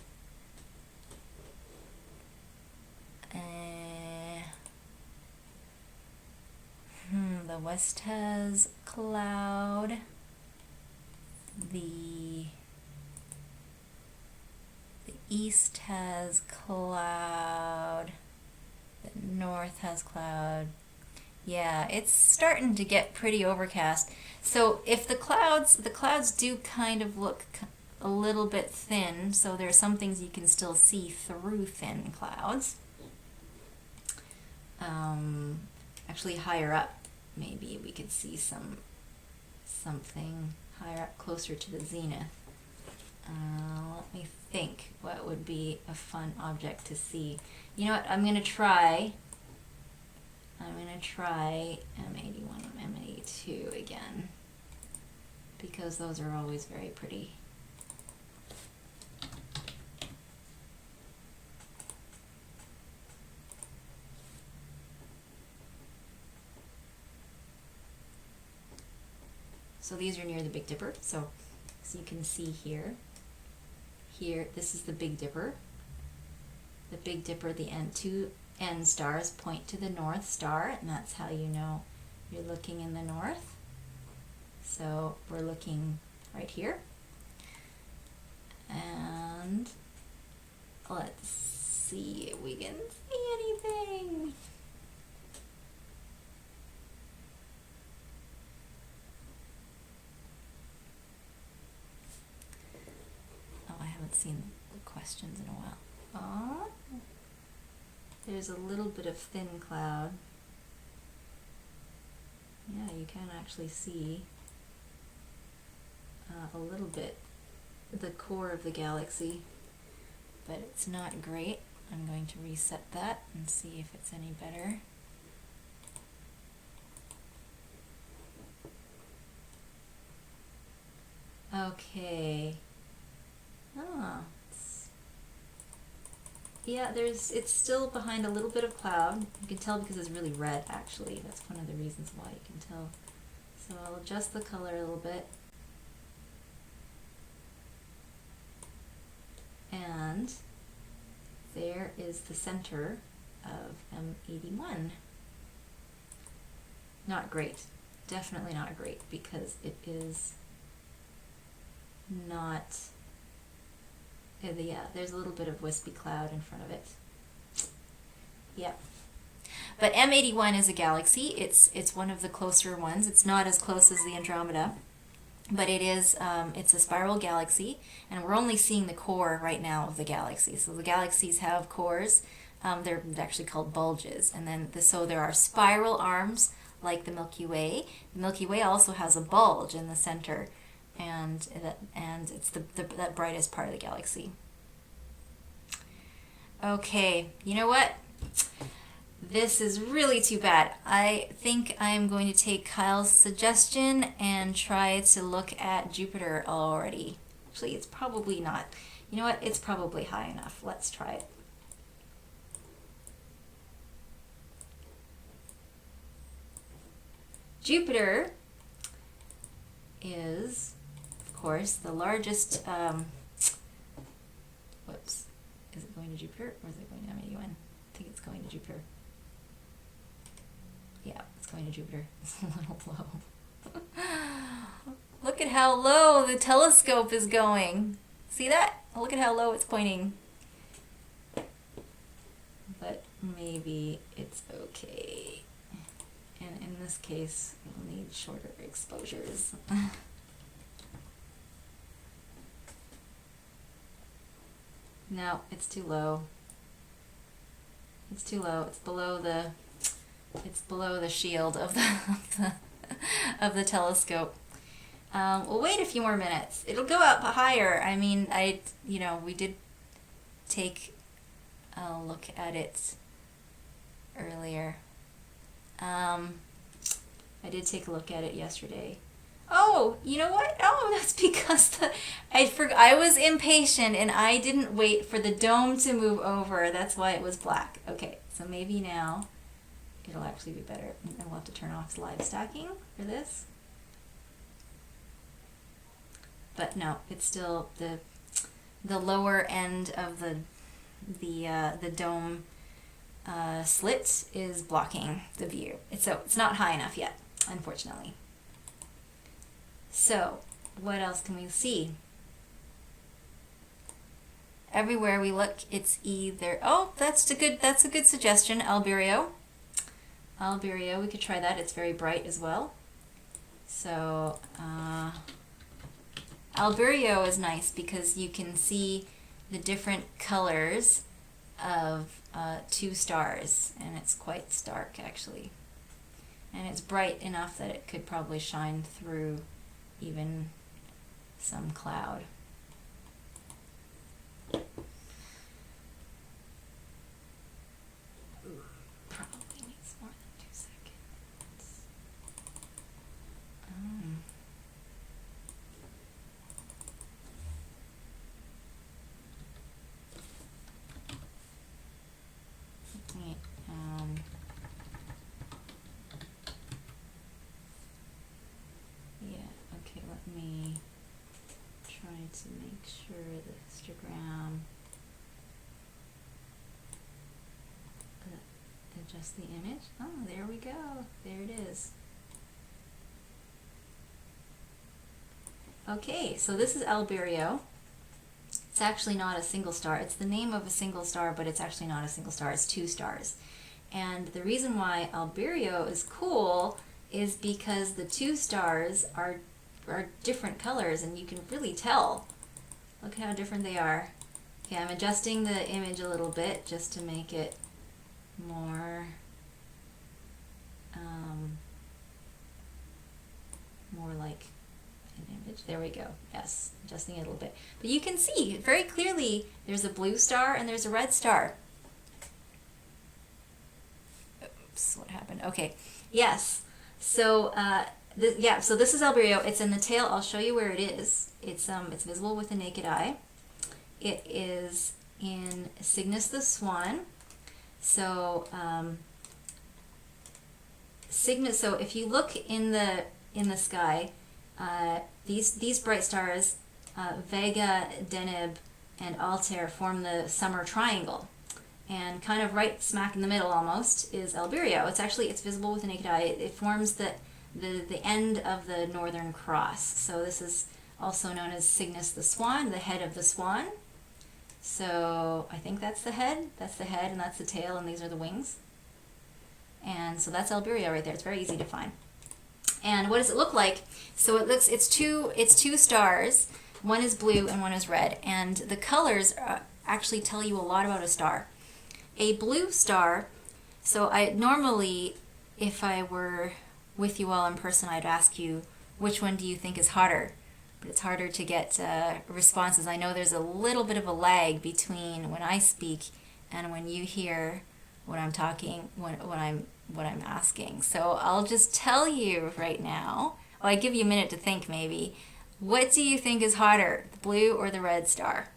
Speaker 1: The west has cloud. The east has cloud. The north has cloud. Yeah, it's starting to get pretty overcast. So if the clouds do kind of look a little bit thin, so there are some things you can still see through thin clouds. Actually higher up, maybe we could see something higher up, closer to the zenith. Let me think what would be a fun object to see. You know what, I'm going to try M81 and M82 again, because those are always very pretty. So these are near the Big Dipper, so you can see here, this is the Big Dipper. The Big Dipper, the two end stars point to the North Star, and that's how you know you're looking in the north. So we're looking right here. And let's see if we can see anything. Seen the questions in a while. Oh, there's a little bit of thin cloud. Yeah, you can actually see a little bit the core of the galaxy, but it's not great. I'm going to reset that and see if it's any better. Okay. Ah, yeah, it's still behind a little bit of cloud. You can tell because it's really red, actually. That's one of the reasons why you can tell. So I'll adjust the color a little bit. And there is the center of M81. Not great. Definitely not great, because it is not, yeah, there's a little bit of wispy cloud in front of it. Yep. But M81 is a galaxy. It's one of the closer ones. It's not as close as the Andromeda, but it is. It's a spiral galaxy, and we're only seeing the core right now of the galaxy. So the galaxies have cores. They're actually called bulges, and then so there are spiral arms like the Milky Way. The Milky Way also has a bulge in the center, and it's that brightest part of the galaxy. Okay, you know what? This is really too bad. I think I am going to take Kyle's suggestion and try to look at Jupiter already. Actually, it's probably not. You know what? It's probably high enough. Let's try it. Jupiter is, of course, the largest, whoops, is it going to Jupiter or is it going to M81? I think it's going to Jupiter. Yeah, it's going to Jupiter. It's a little low. Look at how low the telescope is going. See that? Look at how low it's pointing. But maybe it's okay. And in this case, we'll need shorter exposures. No, it's too low. It's too low. It's below the shield of the telescope. We'll wait a few more minutes. It'll go up higher. I mean, we did take a look at it earlier. I did take a look at it yesterday. Oh, you know what? Oh, that's because I was impatient and I didn't wait for the dome to move over. That's why it was black. Okay, so maybe now it'll actually be better. And we'll have to turn off slide stacking for this. But no, it's still the lower end of the dome slit is blocking the view. So it's not high enough yet, unfortunately. So what else can we see? Everywhere we look, it's either, oh, that's a good suggestion, Elbrio. Elbrio, we could try that. It's very bright as well. So Elbrio is nice because you can see the different colors of two stars, and it's quite stark actually, and it's bright enough that it could probably shine through even some cloud. Probably needs more than 2 seconds. Let me try to make sure the histogram, adjust the image. Oh, there we go. There it is. Okay, so this is Elbrio. It's actually not a single star. It's the name of a single star, but it's actually not a single star. It's 2 stars. And the reason why Elbrio is cool is because the 2 stars are different colors, and you can really tell. Look how different they are. Okay, I'm adjusting the image a little bit just to make it more more like an image. There we go. Yes, adjusting it a little bit. But you can see very clearly there's a blue star and there's a red star. Oops, what happened? Okay, yes. So so this is Elbrio. It's in the tail. I'll show you where it is. It's visible with the naked eye. It is in Cygnus the Swan. So Cygnus. So if you look in the sky, these bright stars, Vega, Deneb, and Altair form the summer triangle. And kind of right smack in the middle almost is Elbrio. It's visible with the naked eye. It forms the end of the Northern Cross. So this is also known as Cygnus the Swan, the head of the swan. So I think that's the head, and that's the tail, and these are the wings. And so that's Elbrio right there. It's very easy to find. And what does it look like? So it's two stars. One is blue and one is red. And the colors actually tell you a lot about a star. A blue star, so I normally, if I were with you all in person, I'd ask you, which one do you think is hotter? But it's harder to get responses. I know there's a little bit of a lag between when I speak and when you hear what I'm talking, what I'm asking. So I'll just tell you right now. Well, I give you a minute to think maybe. What do you think is hotter, the blue or the red star?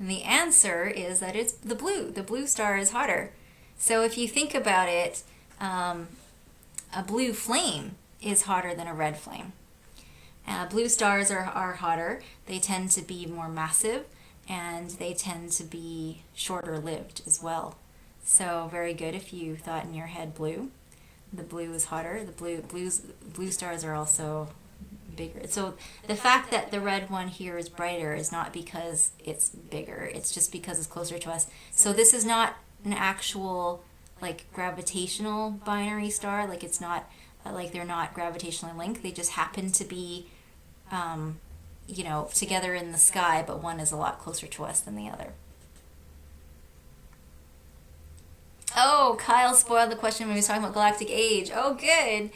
Speaker 1: And the answer is that it's the blue. The blue star is hotter. So if you think about it, a blue flame is hotter than a red flame. Blue stars are hotter. They tend to be more massive, and they tend to be shorter lived as well. So very good if you thought in your head blue. The blue is hotter. The blue stars are also bigger. So the fact that the red one here is brighter is not because it's bigger. It's just because it's closer to us. So this is not an actual like gravitational binary star. Like it's not like they're not gravitationally linked. They just happen to be together in the sky, but one is a lot closer to us than the other. Oh, Kyle spoiled the question when he was talking about galactic age. Oh, good.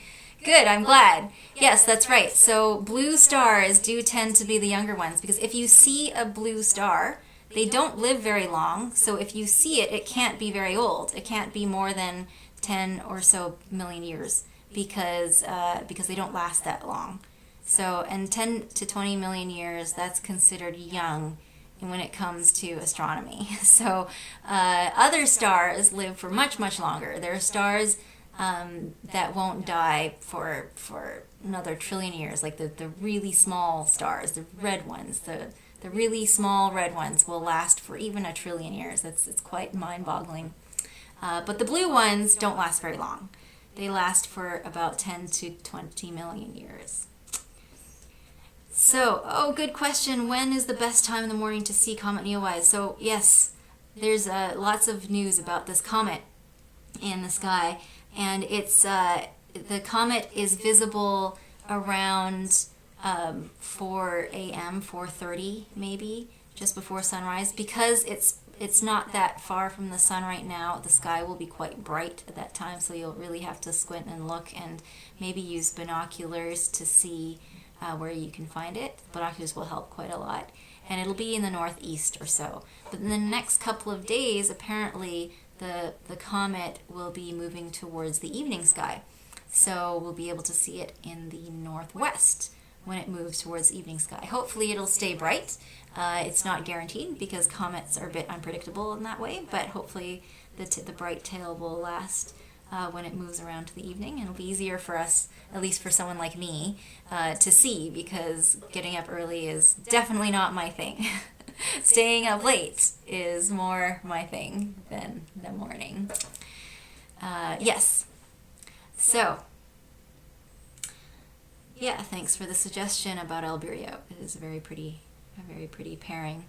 Speaker 1: Good, I'm glad. Yes, that's right. So blue stars do tend to be the younger ones, because if you see a blue star, they don't live very long. So if you see it, it can't be very old. It can't be more than 10 or so million years, because they don't last that long. So, and 10 to 20 million years, that's considered young when it comes to astronomy. So other stars live for much, much longer. There are stars that won't die for another trillion years, like the really small stars, the red ones, the really small red ones will last for even a trillion years. It's quite mind-boggling. But the blue ones don't last very long. They last for about 10 to 20 million years. So, good question. When is the best time in the morning to see Comet Neowise? So, yes, there's lots of news about this comet in the sky, and it's the comet is visible around 4 a.m., 4:30 maybe, just before sunrise. Because it's not that far from the sun right now, the sky will be quite bright at that time, so you'll really have to squint and look and maybe use binoculars to see where you can find it. Binoculars will help quite a lot. And it'll be in the northeast or so. But in the next couple of days, apparently, the comet will be moving towards the evening sky. So we'll be able to see it in the northwest when it moves towards the evening sky. Hopefully it'll stay bright. It's not guaranteed because comets are a bit unpredictable in that way, but hopefully the bright tail will last when it moves around to the evening, and it'll be easier for us, at least for someone like me, to see, because getting up early is definitely not my thing. Staying up late is more my thing than the morning. Yes. So, yeah, thanks for the suggestion about Elbrio. It is a very pretty pairing.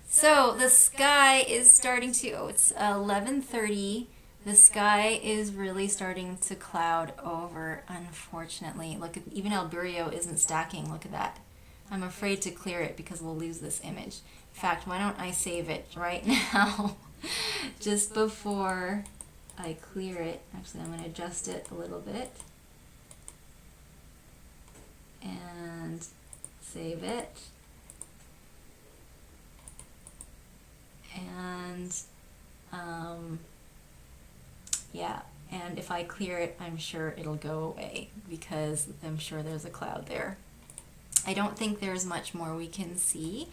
Speaker 1: So the sky is starting to, it's 11:30. The sky is really starting to cloud over, unfortunately. Look, even Elbrio isn't stacking. Look at that. I'm afraid to clear it because we'll lose this image. In fact, why don't I save it right now, just before I clear it. Actually, I'm going to adjust it a little bit. And save it. And yeah, and if I clear it, I'm sure it'll go away because I'm sure there's a cloud there. I don't think there's much more we can see.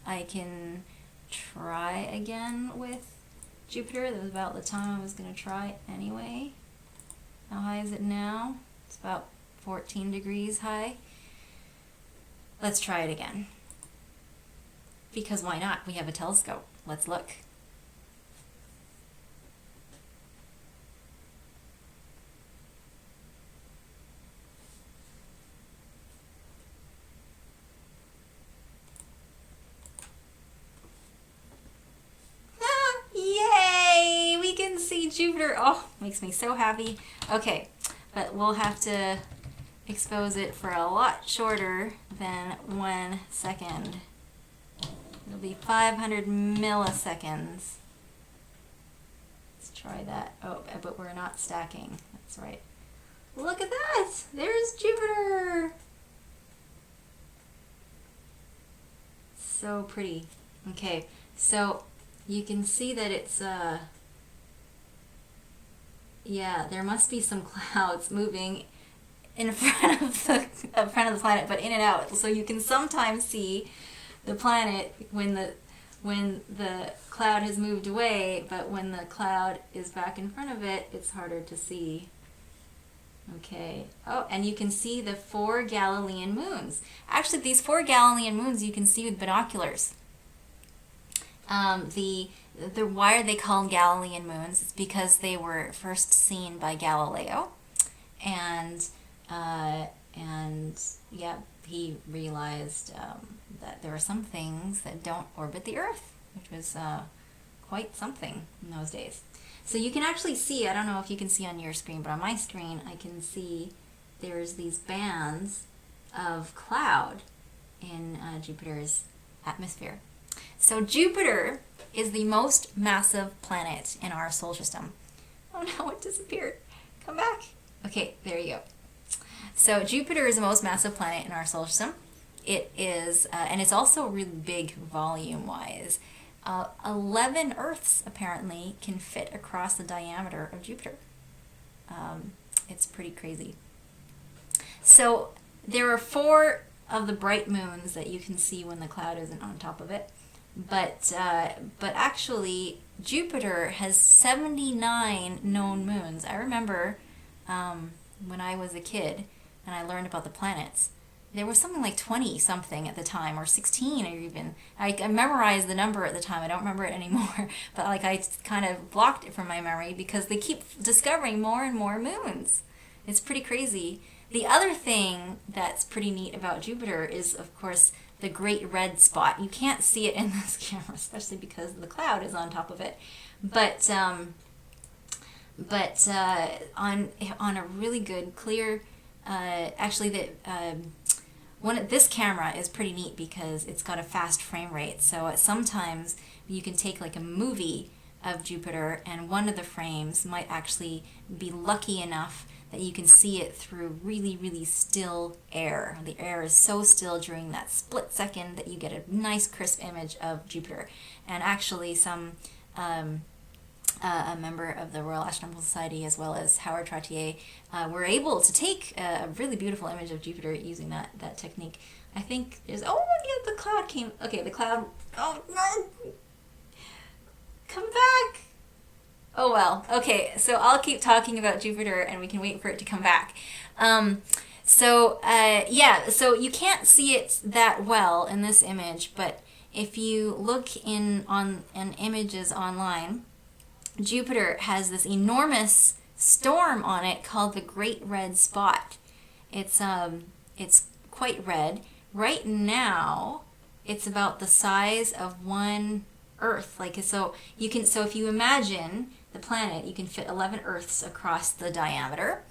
Speaker 1: I can try again with Jupiter. That was about the time I was going to try it anyway. How high is it now? It's about 14 degrees high. Let's try it again. Because why not? We have a telescope. Let's look. Yay! We can see Jupiter. Oh, makes me so happy. Okay, but we'll have to expose it for a lot shorter than 1 second. It'll be 500 milliseconds. Let's try that. Oh, but we're not stacking. That's right. Look at that! There's Jupiter! So pretty. Okay, so you can see that it's, yeah, there must be some clouds moving in front of the planet, but in and out. So you can sometimes see the planet when the cloud has moved away, but when the cloud is back in front of it, it's harder to see. Okay. Oh, and you can see the 4 Galilean moons. Actually, these 4 Galilean moons you can see with binoculars. Why are they called Galilean moons? It's because they were first seen by Galileo, and yeah, he realized that there are some things that don't orbit the Earth, which was quite something in those days. So you can actually see, I don't know if you can see on your screen, but on my screen I can see there's these bands of cloud in Jupiter's atmosphere. So Jupiter is the most massive planet in our solar system. Oh no, it disappeared. Come back. Okay, there you go. So Jupiter is the most massive planet in our solar system. It is, and it's also really big volume-wise. 11 Earths apparently can fit across the diameter of Jupiter. It's pretty crazy. So there are 4 of the bright moons that you can see when the cloud isn't on top of it. But actually, Jupiter has 79 known moons. I remember when I was a kid and I learned about the planets, there was something like 20 something at the time, or 16, or even I memorized the number at the time. I don't remember it anymore, but like I kind of blocked it from my memory because they keep discovering more and more moons. It's pretty crazy. The other thing that's pretty neat about Jupiter is, of course, the great red spot. You can't see it in this camera, especially because the cloud is on top of it. But on a really good clear, actually this camera is pretty neat because it's got a fast frame rate. So sometimes you can take like a movie of Jupiter, and one of the frames might actually be lucky enough that you can see it through really, really still air. The air is so still during that split second that you get a nice crisp image of Jupiter. And actually a member of the Royal Astronomical Society as well as Howard Trottier were able to take a really beautiful image of Jupiter using that technique. I think there's, oh yeah, the cloud came, okay, the cloud, oh no, come back. Oh well, okay, so I'll keep talking about Jupiter and we can wait for it to come back. Yeah, so you can't see it that well in this image, but if you look on images online, Jupiter has this enormous storm on it called the Great Red Spot. It's quite red. Right now, it's about the size of one Earth. So if you imagine the planet, you can fit 11 Earths across the diameter.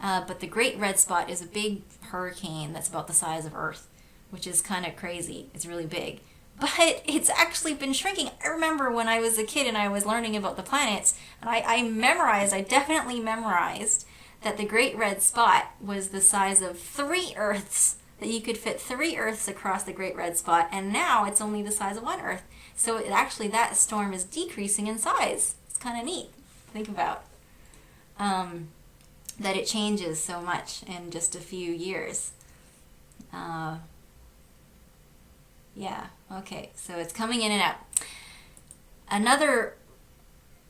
Speaker 1: But the Great Red Spot is a big hurricane that's about the size of Earth, which is kind of crazy. It's really big. But it's actually been shrinking. I remember when I was a kid and I was learning about the planets, and I definitely memorized that the Great Red Spot was the size of 3 Earths, that you could fit 3 Earths across the Great Red Spot, and now it's only the size of 1 Earth. So that storm is decreasing in size. It's kind of neat to think about. That it changes so much in just a few years. Yeah, okay, so it's coming in and out. Another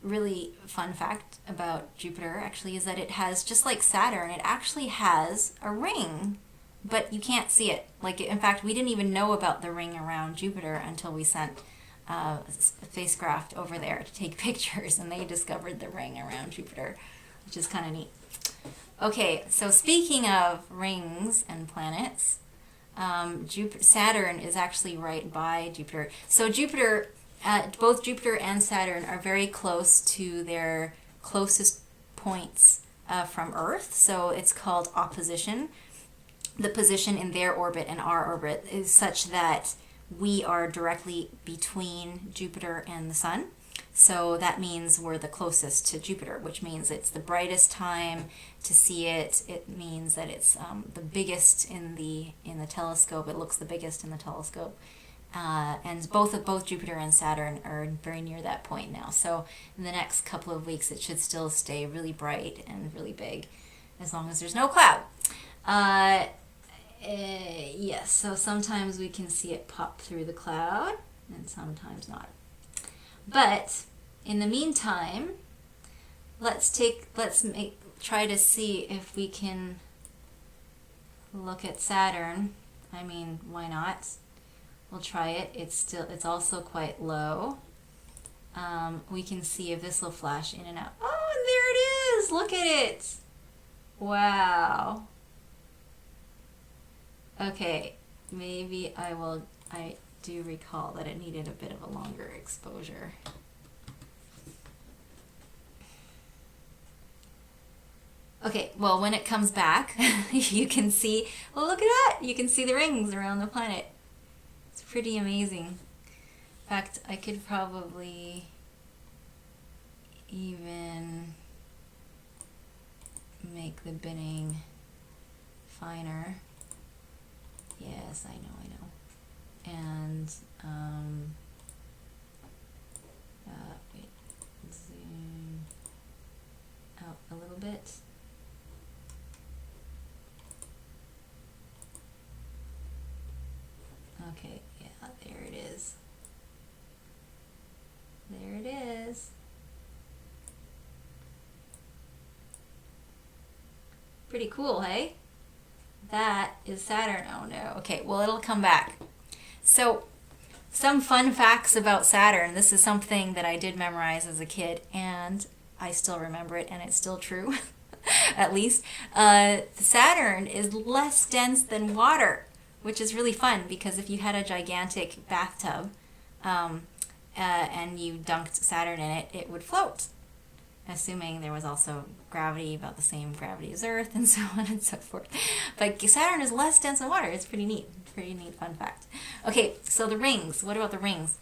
Speaker 1: really fun fact about Jupiter actually is that it has, just like Saturn, it actually has a ring, but you can't see it. Like, in fact, we didn't even know about the ring around Jupiter until we sent a spacecraft over there to take pictures, and they discovered the ring around Jupiter, which is kind of neat. Okay, so speaking of rings and planets, Saturn is actually right by Jupiter. So Jupiter, both Jupiter and Saturn are very close to their closest points from Earth, so it's called opposition. The position in their orbit and our orbit is such that we are directly between Jupiter and the Sun. So that means we're the closest to Jupiter, which means it's the brightest time to see it. It means that it's the biggest in the telescope. It looks the biggest in the telescope. And both Jupiter and Saturn are very near that point now. So in the next couple of weeks, it should still stay really bright and really big, as long as there's no cloud. Yes, so sometimes we can see it pop through the cloud, and sometimes not. But in the meantime, try to see if we can look at Saturn. I mean, why not? We'll try it. It's also quite low. We can see if this will flash in and out. Oh, and there it is! Look at it! Wow. Okay, maybe I do recall that it needed a bit of a longer exposure. Okay, well, when it comes back, you can see, well, look at that! You can see the rings around the planet. It's pretty amazing. In fact, I could probably even make the binning finer. Yes, I know. And, wait, zoom out a little bit. Okay, yeah, there it is. There it is. Pretty cool, hey? That is Saturn. Oh no. Okay, well, it'll come back. So, some fun facts about Saturn. This is something that I did memorize as a kid, and I still remember it, and it's still true, at least. Saturn is less dense than water, which is really fun, because if you had a gigantic bathtub and you dunked Saturn in it, it would float, assuming there was also gravity, about the same gravity as Earth, and so on and so forth. But Saturn is less dense than water. It's pretty neat. Pretty neat fun fact. Okay, so the rings. What about the rings?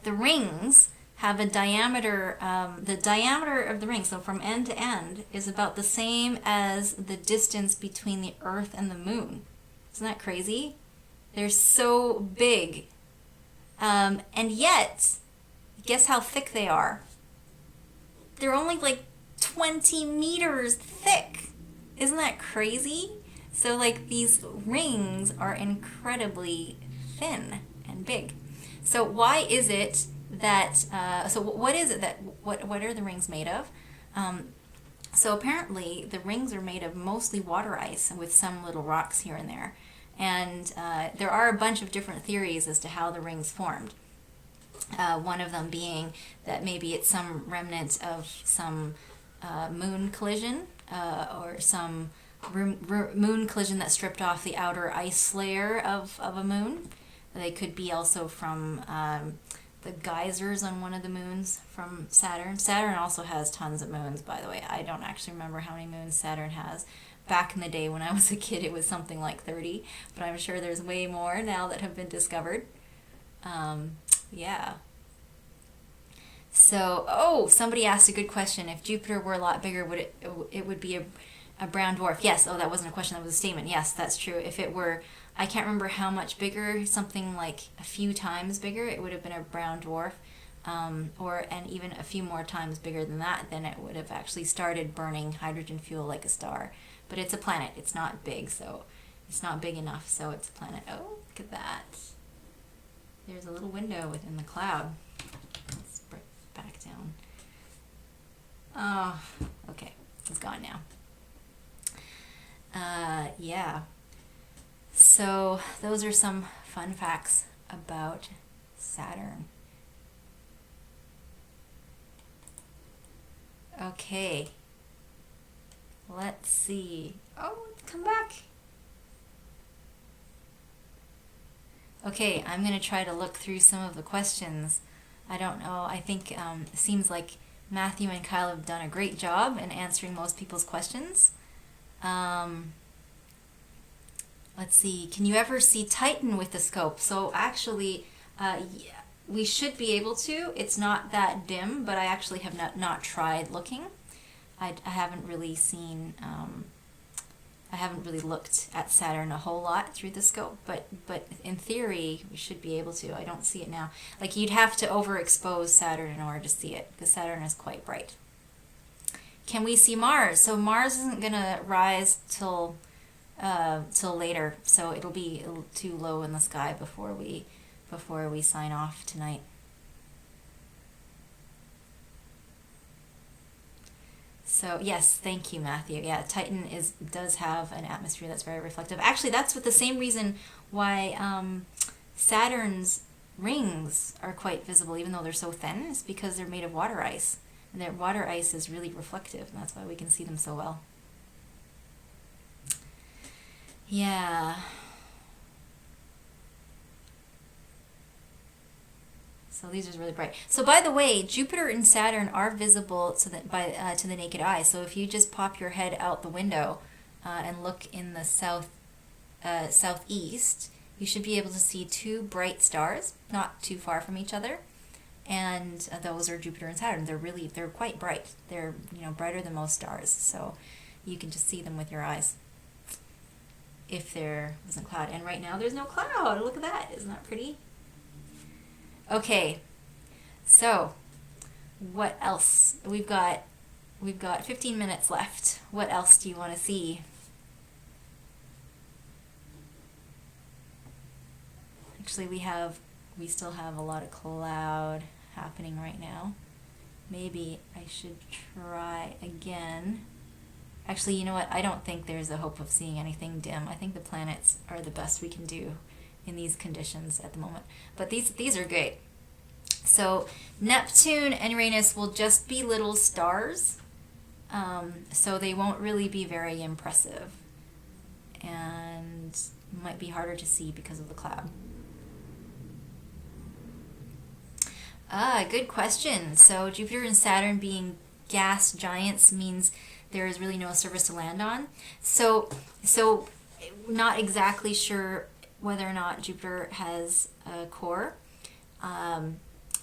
Speaker 1: The rings have a diameter, the diameter of the ring, so from end to end, is about the same as the distance between the Earth and the Moon. Isn't that crazy? They're so big. And yet, guess how thick they are? They're only like 20 meters thick. Isn't that crazy? So like these rings are incredibly thin and big. So why is it that, what is it that, what are the rings made of? So apparently the rings are made of mostly water ice with some little rocks here and there. And there are a bunch of different theories as to how the rings formed. One of them being that maybe it's some remnant of some moon collision or some moon collision that stripped off the outer ice layer of a moon. They could be also from the geysers on one of the moons from Saturn. Saturn also has tons of moons, by the way. I don't actually remember how many moons Saturn has. Back in the day when I was a kid, it was something like 30, but I'm sure there's way more now that have been discovered. Yeah. So, somebody asked a good question. If Jupiter were a lot bigger, would it would be a brown dwarf? Yes. Oh, that wasn't a question, that was a statement. Yes, that's true. If it were, I can't remember how much bigger, something like a few times bigger, it would have been a brown dwarf. And even a few more times bigger than that, then it would have actually started burning hydrogen fuel like a star. But it's a planet. It's not big, so it's not big enough, so it's a planet. Oh, look at that. There's a little window within the cloud. Let's break back down. Oh, okay. It's gone now. Yeah. So those are some fun facts about Saturn. Okay. Let's see. Oh, come back. Okay, I'm going to try to look through some of the questions. I don't know. I think it seems like Matthew and Kyle have done a great job in answering most people's questions. Let's see. Can you ever see Titan with the scope? So actually, yeah, we should be able to. It's not that dim, but I actually have not tried looking. I haven't really seen. I haven't really looked at Saturn a whole lot through the scope, but in theory we should be able to. I don't see it now. Like you'd have to overexpose Saturn in order to see it because Saturn is quite bright. Can we see Mars? So Mars isn't gonna rise till later, so it'll be too low in the sky before we sign off tonight. So yes, thank you, Matthew. Yeah, Titan does have an atmosphere that's very reflective. Actually, that's the same reason why Saturn's rings are quite visible, even though they're so thin. It's because they're made of water ice, and that water ice is really reflective, and that's why we can see them so well. Yeah. So these are really bright. So by the way, Jupiter and Saturn are visible to the naked eye. So if you just pop your head out the window and look in the southeast, you should be able to see two bright stars, not too far from each other. And those are Jupiter and Saturn. They're quite bright. They're brighter than most stars. So you can just see them with your eyes if there wasn't cloud. And right now there's no cloud. Look at that. Isn't that pretty? Okay, so what else? We've got 15 minutes left. What else do you want to see? Actually, we still have a lot of cloud happening right now. Maybe I should try again. Actually, you know what? I don't think there's a hope of seeing anything dim. I think the planets are the best we can do in these conditions at the moment. But these are great. So Neptune and Uranus will just be little stars, so they won't really be very impressive, and might be harder to see because of the cloud. Good question. So Jupiter and Saturn being gas giants means there is really no surface to land on. So not exactly sure whether or not Jupiter has a core.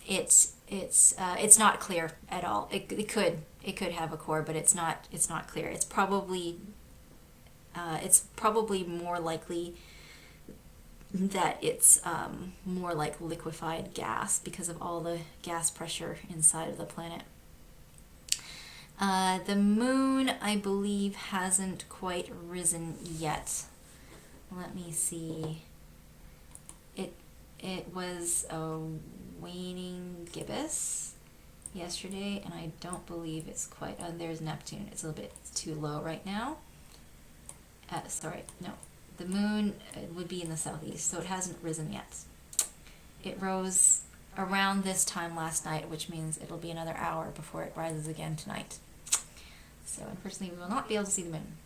Speaker 1: It's not clear at all. It could have a core, but it's not clear. It's probably more likely that it's more like liquefied gas because of all the gas pressure inside of the planet. The moon, I believe, hasn't quite risen yet. Let me see. It was a waning gibbous yesterday, and I don't believe it's quite. There's Neptune. It's a little bit too low right now. Sorry, no. The moon would be in the southeast, so it hasn't risen yet. It rose around this time last night, which means it'll be another hour before it rises again tonight. So unfortunately, we will not be able to see the moon.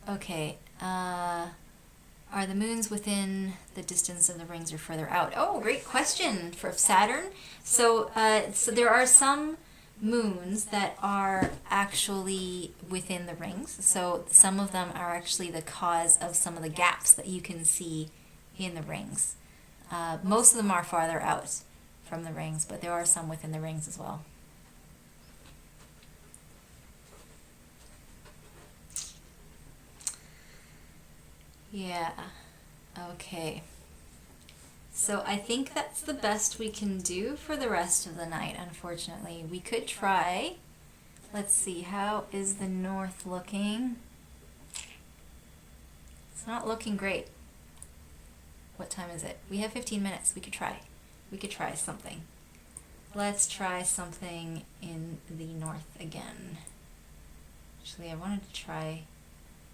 Speaker 1: Okay. Are the moons within the distance of the rings or further out? Oh, great question for Saturn. So there are some moons that are actually within the rings. So some of them are actually the cause of some of the gaps that you can see in the rings. Most of them are farther out from the rings, but there are some within the rings as well. Yeah, okay. So I think that's the best we can do for the rest of the night, unfortunately. We could try. Let's see, how is the north looking? It's not looking great. What time is it? We have 15 minutes. We could try. We could try something. Let's try something in the north again. Actually, I wanted to try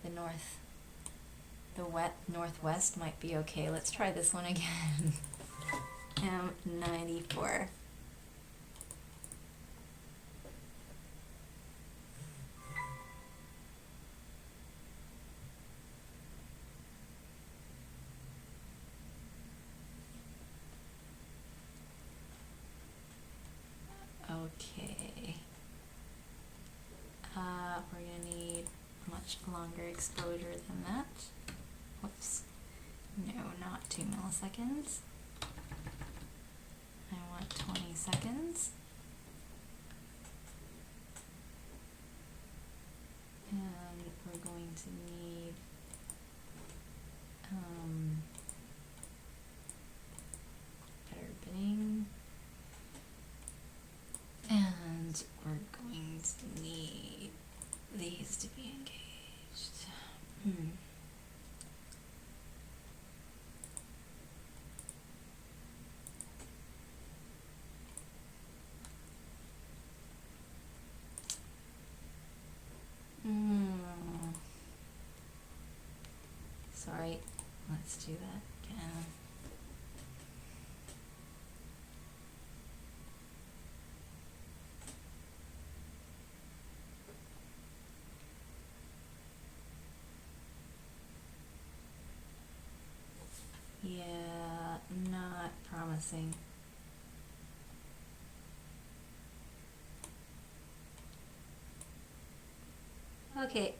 Speaker 1: the north. The northwest might be okay. Let's try this one again. M94. Okay. We're going to need much longer exposure than that. Whoops. No, not 2 milliseconds. I want 20 seconds. And we're going to need better binning. And we're going to need these to be engaged. Sorry, let's do that again. Yeah, not promising. Okay,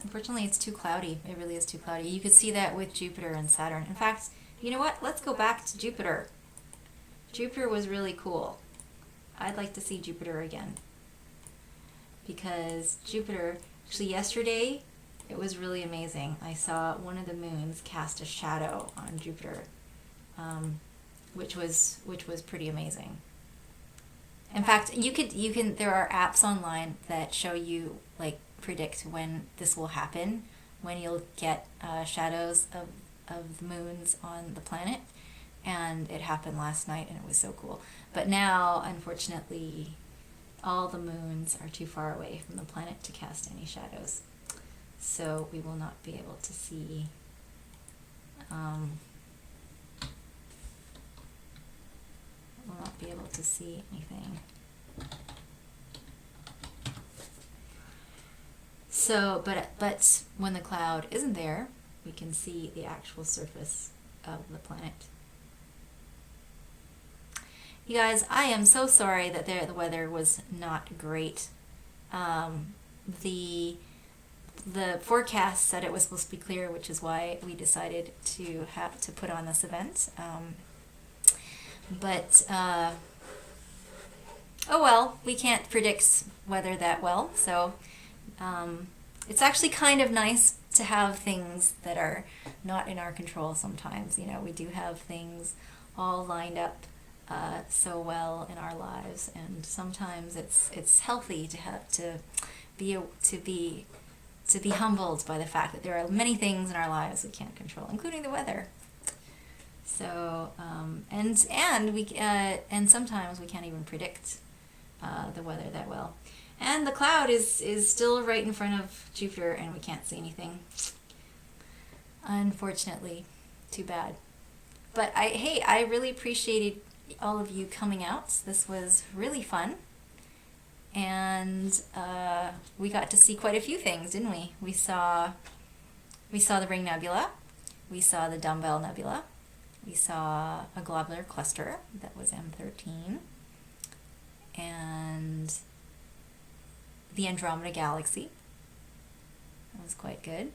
Speaker 1: unfortunately it's too cloudy. It really is too cloudy. You could see that with Jupiter and Saturn. In fact, you know what? Let's go back to Jupiter. Jupiter was really cool. I'd like to see Jupiter again. Because Jupiter, actually yesterday, it was really amazing. I saw one of the moons cast a shadow on Jupiter, which was pretty amazing. In fact, you can. There are apps online that show you, like, predict when this will happen, when you'll get shadows of the moons on the planet, and it happened last night, and it was so cool. But now, unfortunately, all the moons are too far away from the planet to cast any shadows. So we will not be able to see anything. So, but when the cloud isn't there, we can see the actual surface of the planet. You guys, I am so sorry that the weather was not great. The forecast said it was supposed to be clear, which is why we decided to have to put on this event. Oh well, we can't predict weather that well, so it's actually kind of nice to have things that are not in our control sometimes. You know, we do have things all lined up so well in our lives, and sometimes it's healthy to have to be humbled by the fact that there are many things in our lives we can't control, including the weather. So and sometimes we can't even predict the weather that well. And the cloud is still right in front of Jupiter, and we can't see anything. Unfortunately, too bad. But I really appreciated all of you coming out. This was really fun. And we got to see quite a few things, didn't we? We saw the Ring Nebula. We saw the Dumbbell Nebula. We saw a globular cluster that was M13. And the Andromeda Galaxy. That was quite good.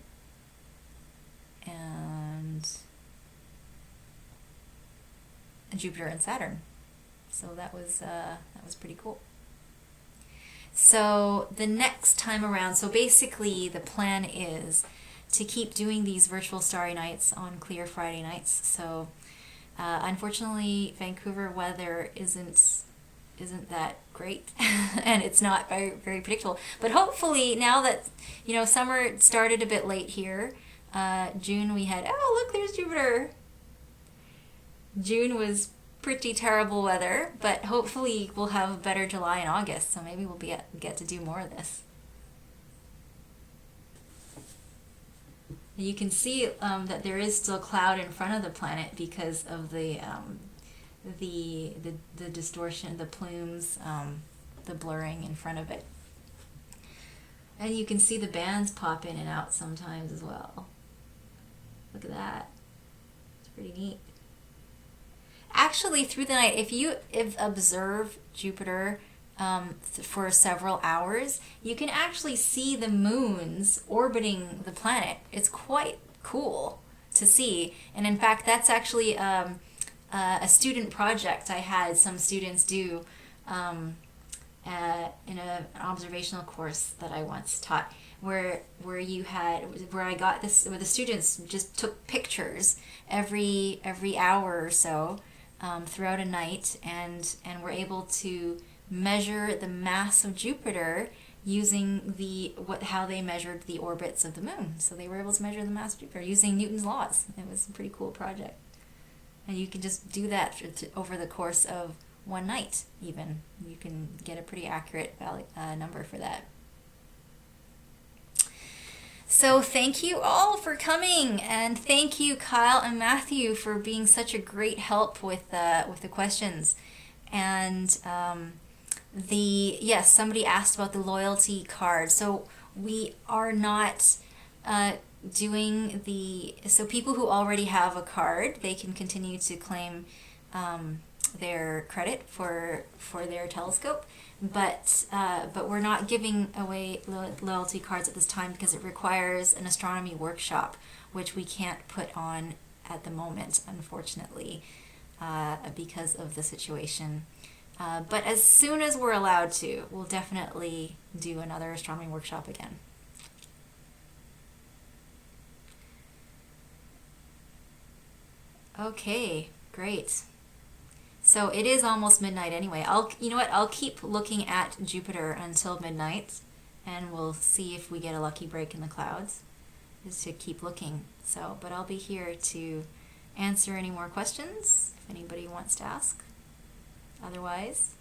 Speaker 1: And Jupiter and Saturn. So that was pretty cool. So the next time around, so basically the plan is to keep doing these virtual starry nights on clear Friday nights. So unfortunately, Vancouver weather isn't that great, and it's not very, very predictable. But hopefully, now that summer started a bit late here, June we had, oh look, there's Jupiter. June was pretty terrible weather, but hopefully we'll have a better July and August, so maybe we'll get to do more of this. You can see that there is still cloud in front of the planet because of the distortion, the plumes, the blurring in front of it. And you can see the bands pop in and out sometimes as well. Look at that. It's pretty neat. Actually, through the night, if you observe Jupiter for several hours, you can actually see the moons orbiting the planet. It's quite cool to see. And in fact, that's actually a student project I had some students do in an observational course that I once taught, where I got this, where the students just took pictures every hour or so throughout a night, and were able to measure the mass of Jupiter using how they measured the orbits of the moon. So they were able to measure the mass of Jupiter using Newton's laws. It was a pretty cool project. And you can just do that over the course of one night even. You can get a pretty accurate number for that. So thank you all for coming, and thank you Kyle and Matthew for being such a great help with the questions. And yes, somebody asked about the loyalty card. So we are not doing so people who already have a card, they can continue to claim their credit for their telescope, but we're not giving away loyalty cards at this time because it requires an astronomy workshop, which we can't put on at the moment, unfortunately, because of the situation. But as soon as we're allowed to, we'll definitely do another astronomy workshop again. Okay, great. So it is almost midnight anyway. You know what? I'll keep looking at Jupiter until midnight, and we'll see if we get a lucky break in the clouds. Just to keep looking. But I'll be here to answer any more questions if anybody wants to ask. Otherwise,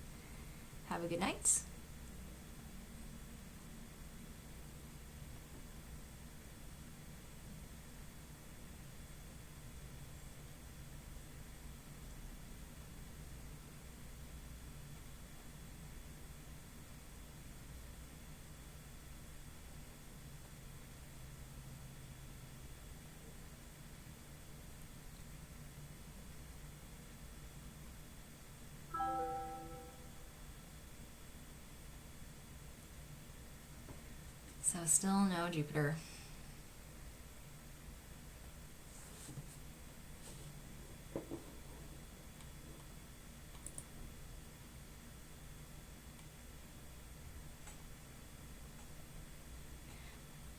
Speaker 1: have a good night. So still no Jupiter.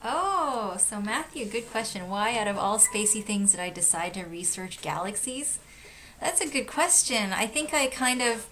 Speaker 1: Oh, so Matthew, good question. Why out of all spacey things did I decide to research galaxies? That's a good question. I think I kind of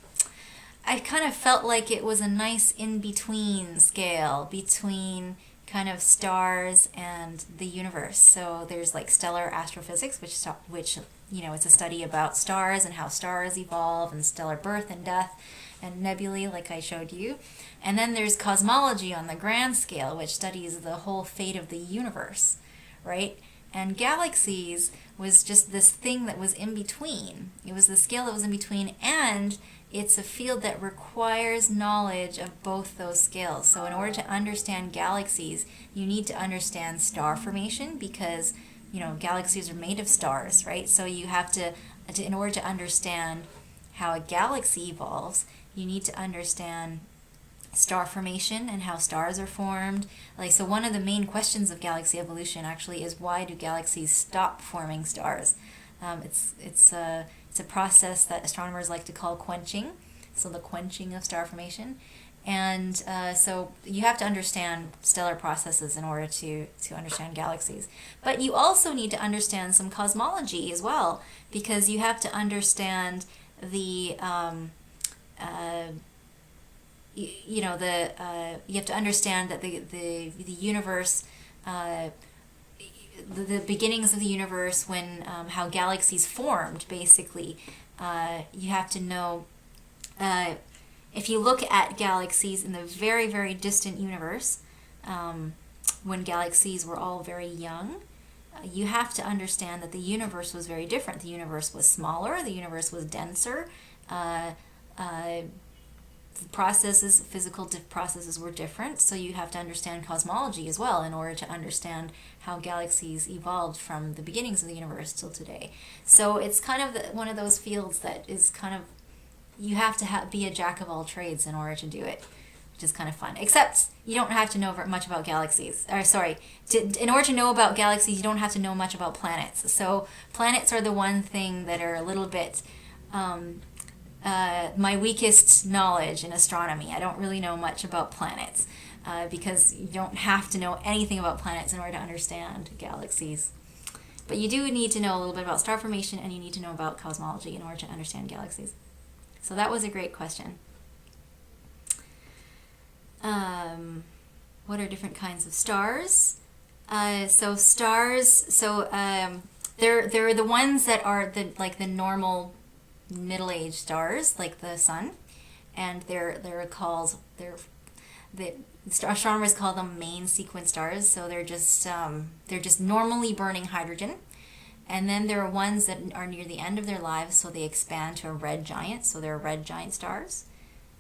Speaker 1: felt like it was a nice in-between scale between kind of stars and the universe. So there's like stellar astrophysics, which it's a study about stars and how stars evolve, and stellar birth and death, and nebulae, like I showed you. And then there's cosmology on the grand scale, which studies the whole fate of the universe, right? And galaxies was just this thing that was in between. It was the scale that was in between, and it's a field that requires knowledge of both those scales. So in order to understand galaxies, you need to understand star formation, because galaxies are made of stars, right? So you have to in order to understand how a galaxy evolves, you need to understand star formation and how stars are formed. So one of the main questions of galaxy evolution actually is, why do galaxies stop forming stars? It's a process that astronomers like to call quenching, so the quenching of star formation. And so you have to understand stellar processes in order to understand galaxies. But you also need to understand some cosmology as well, because you have to understand the you have to understand that the universe the beginnings of the universe, when how galaxies formed, basically. You have to know, if you look at galaxies in the very, very distant universe, when galaxies were all very young, you have to understand that the universe was very different. The universe was smaller, the universe was denser, processes, physical processes were different, so you have to understand cosmology as well in order to understand how galaxies evolved from the beginnings of the universe till today. So it's kind of one of those fields that is kind of, you have to be a jack of all trades in order to do it, which is kind of fun. Except you don't have to know much about galaxies. In order to know about galaxies, you don't have to know much about planets. So planets are the one thing that are a little bit my weakest knowledge in astronomy. I don't really know much about planets because you don't have to know anything about planets in order to understand galaxies. But you do need to know a little bit about star formation, and you need to know about cosmology in order to understand galaxies. So that was a great question. What are different kinds of stars? So stars, they're the ones that are the normal middle-aged stars, like the sun, and the astronomers call them main sequence stars. So they're just normally burning hydrogen. And then there are ones that are near the end of their lives, so they expand to a red giant, so they're red giant stars.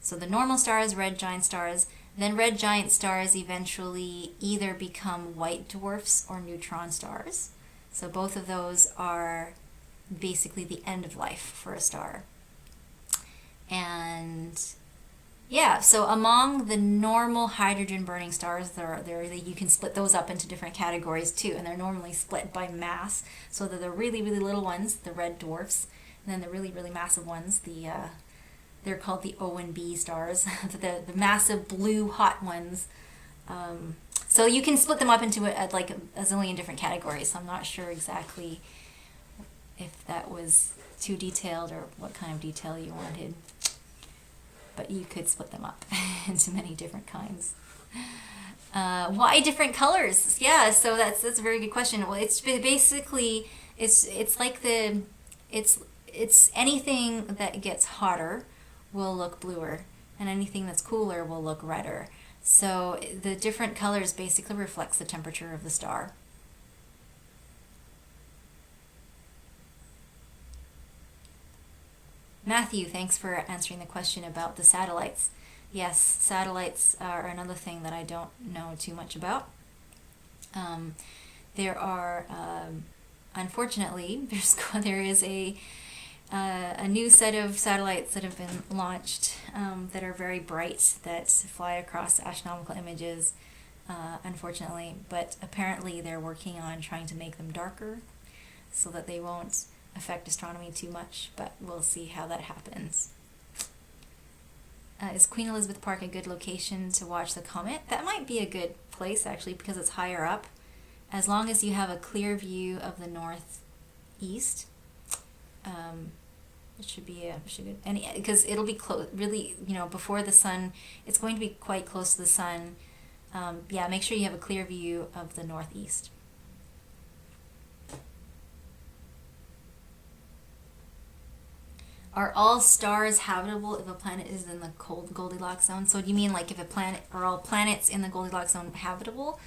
Speaker 1: So the normal stars, red giant stars. Then red giant stars eventually either become white dwarfs or neutron stars. So both of those are basically the end of life for a star. And yeah, so among the normal hydrogen burning stars, you can split those up into different categories too, and they're normally split by mass. So they're the really, really little ones, the red dwarfs, and then the really, really massive ones, they're called the O and B stars, the massive blue hot ones. So you can split them up into like a zillion different categories. So I'm not sure exactly if that was too detailed or what kind of detail you wanted. But you could split them up into many different kinds. Why different colors? Yeah, so that's a very good question. Well, it's basically it's anything that gets hotter will look bluer, and anything that's cooler will look redder. So the different colors basically reflects the temperature of the star. Matthew, thanks for answering the question about the satellites. Yes, satellites are another thing that I don't know too much about. There are, unfortunately, there is a new set of satellites that have been launched that are very bright, that fly across astronomical images, unfortunately. But apparently they're working on trying to make them darker so that they won't affect astronomy too much, but we'll see how that happens. Is Queen Elizabeth Park a good location to watch the comet? That might be a good place, actually, because it's higher up. As long as you have a clear view of the northeast, it should be because it'll be close, really, before the sun. It's going to be quite close to the sun. Yeah, make sure you have a clear view of the northeast. Are all stars habitable if a planet is in the cold Goldilocks zone? So do you mean like if are all planets in the Goldilocks zone habitable?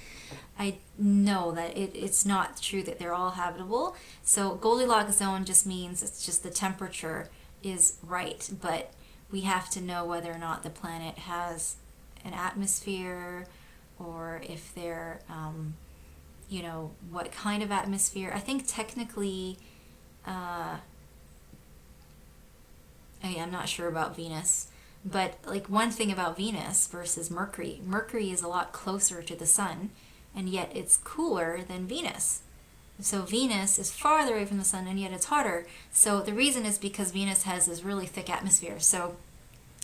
Speaker 1: I know that it's not true that they're all habitable. So Goldilocks zone just means it's just the temperature is right, but we have to know whether or not the planet has an atmosphere, or if they're, what kind of atmosphere. I think technically, I'm not sure about Venus, but like one thing about Venus versus Mercury is a lot closer to the sun, and yet it's cooler than Venus. So Venus is farther away from the sun, and yet it's hotter. So the reason is because Venus has this really thick atmosphere. So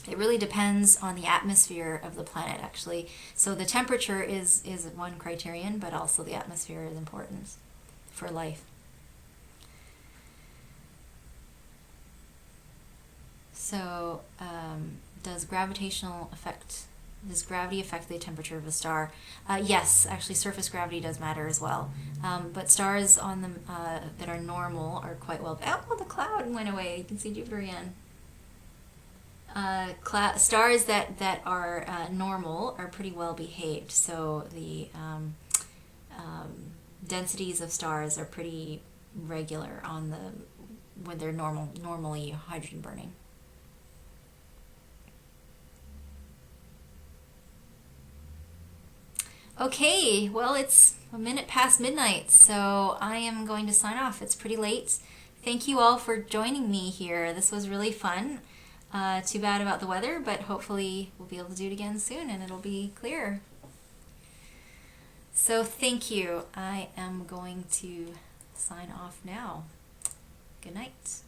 Speaker 1: it really depends on the atmosphere of the planet, actually. So the temperature is one criterion, but also the atmosphere is important for life. So, does gravitational affect Does gravity affect the temperature of a star? Yes, actually, surface gravity does matter as well. But stars on them that are normal are quite well. Oh, the cloud went away. You can see Jupiter again. Stars that are normal are pretty well behaved. So the densities of stars are pretty regular on when they're normally hydrogen burning. Okay, well, it's a minute past midnight, so I am going to sign off. It's pretty late. Thank you all for joining me here. This was really fun. Too bad about the weather, but hopefully we'll be able to do it again soon and it'll be clear. So thank you. I am going to sign off now. Good night.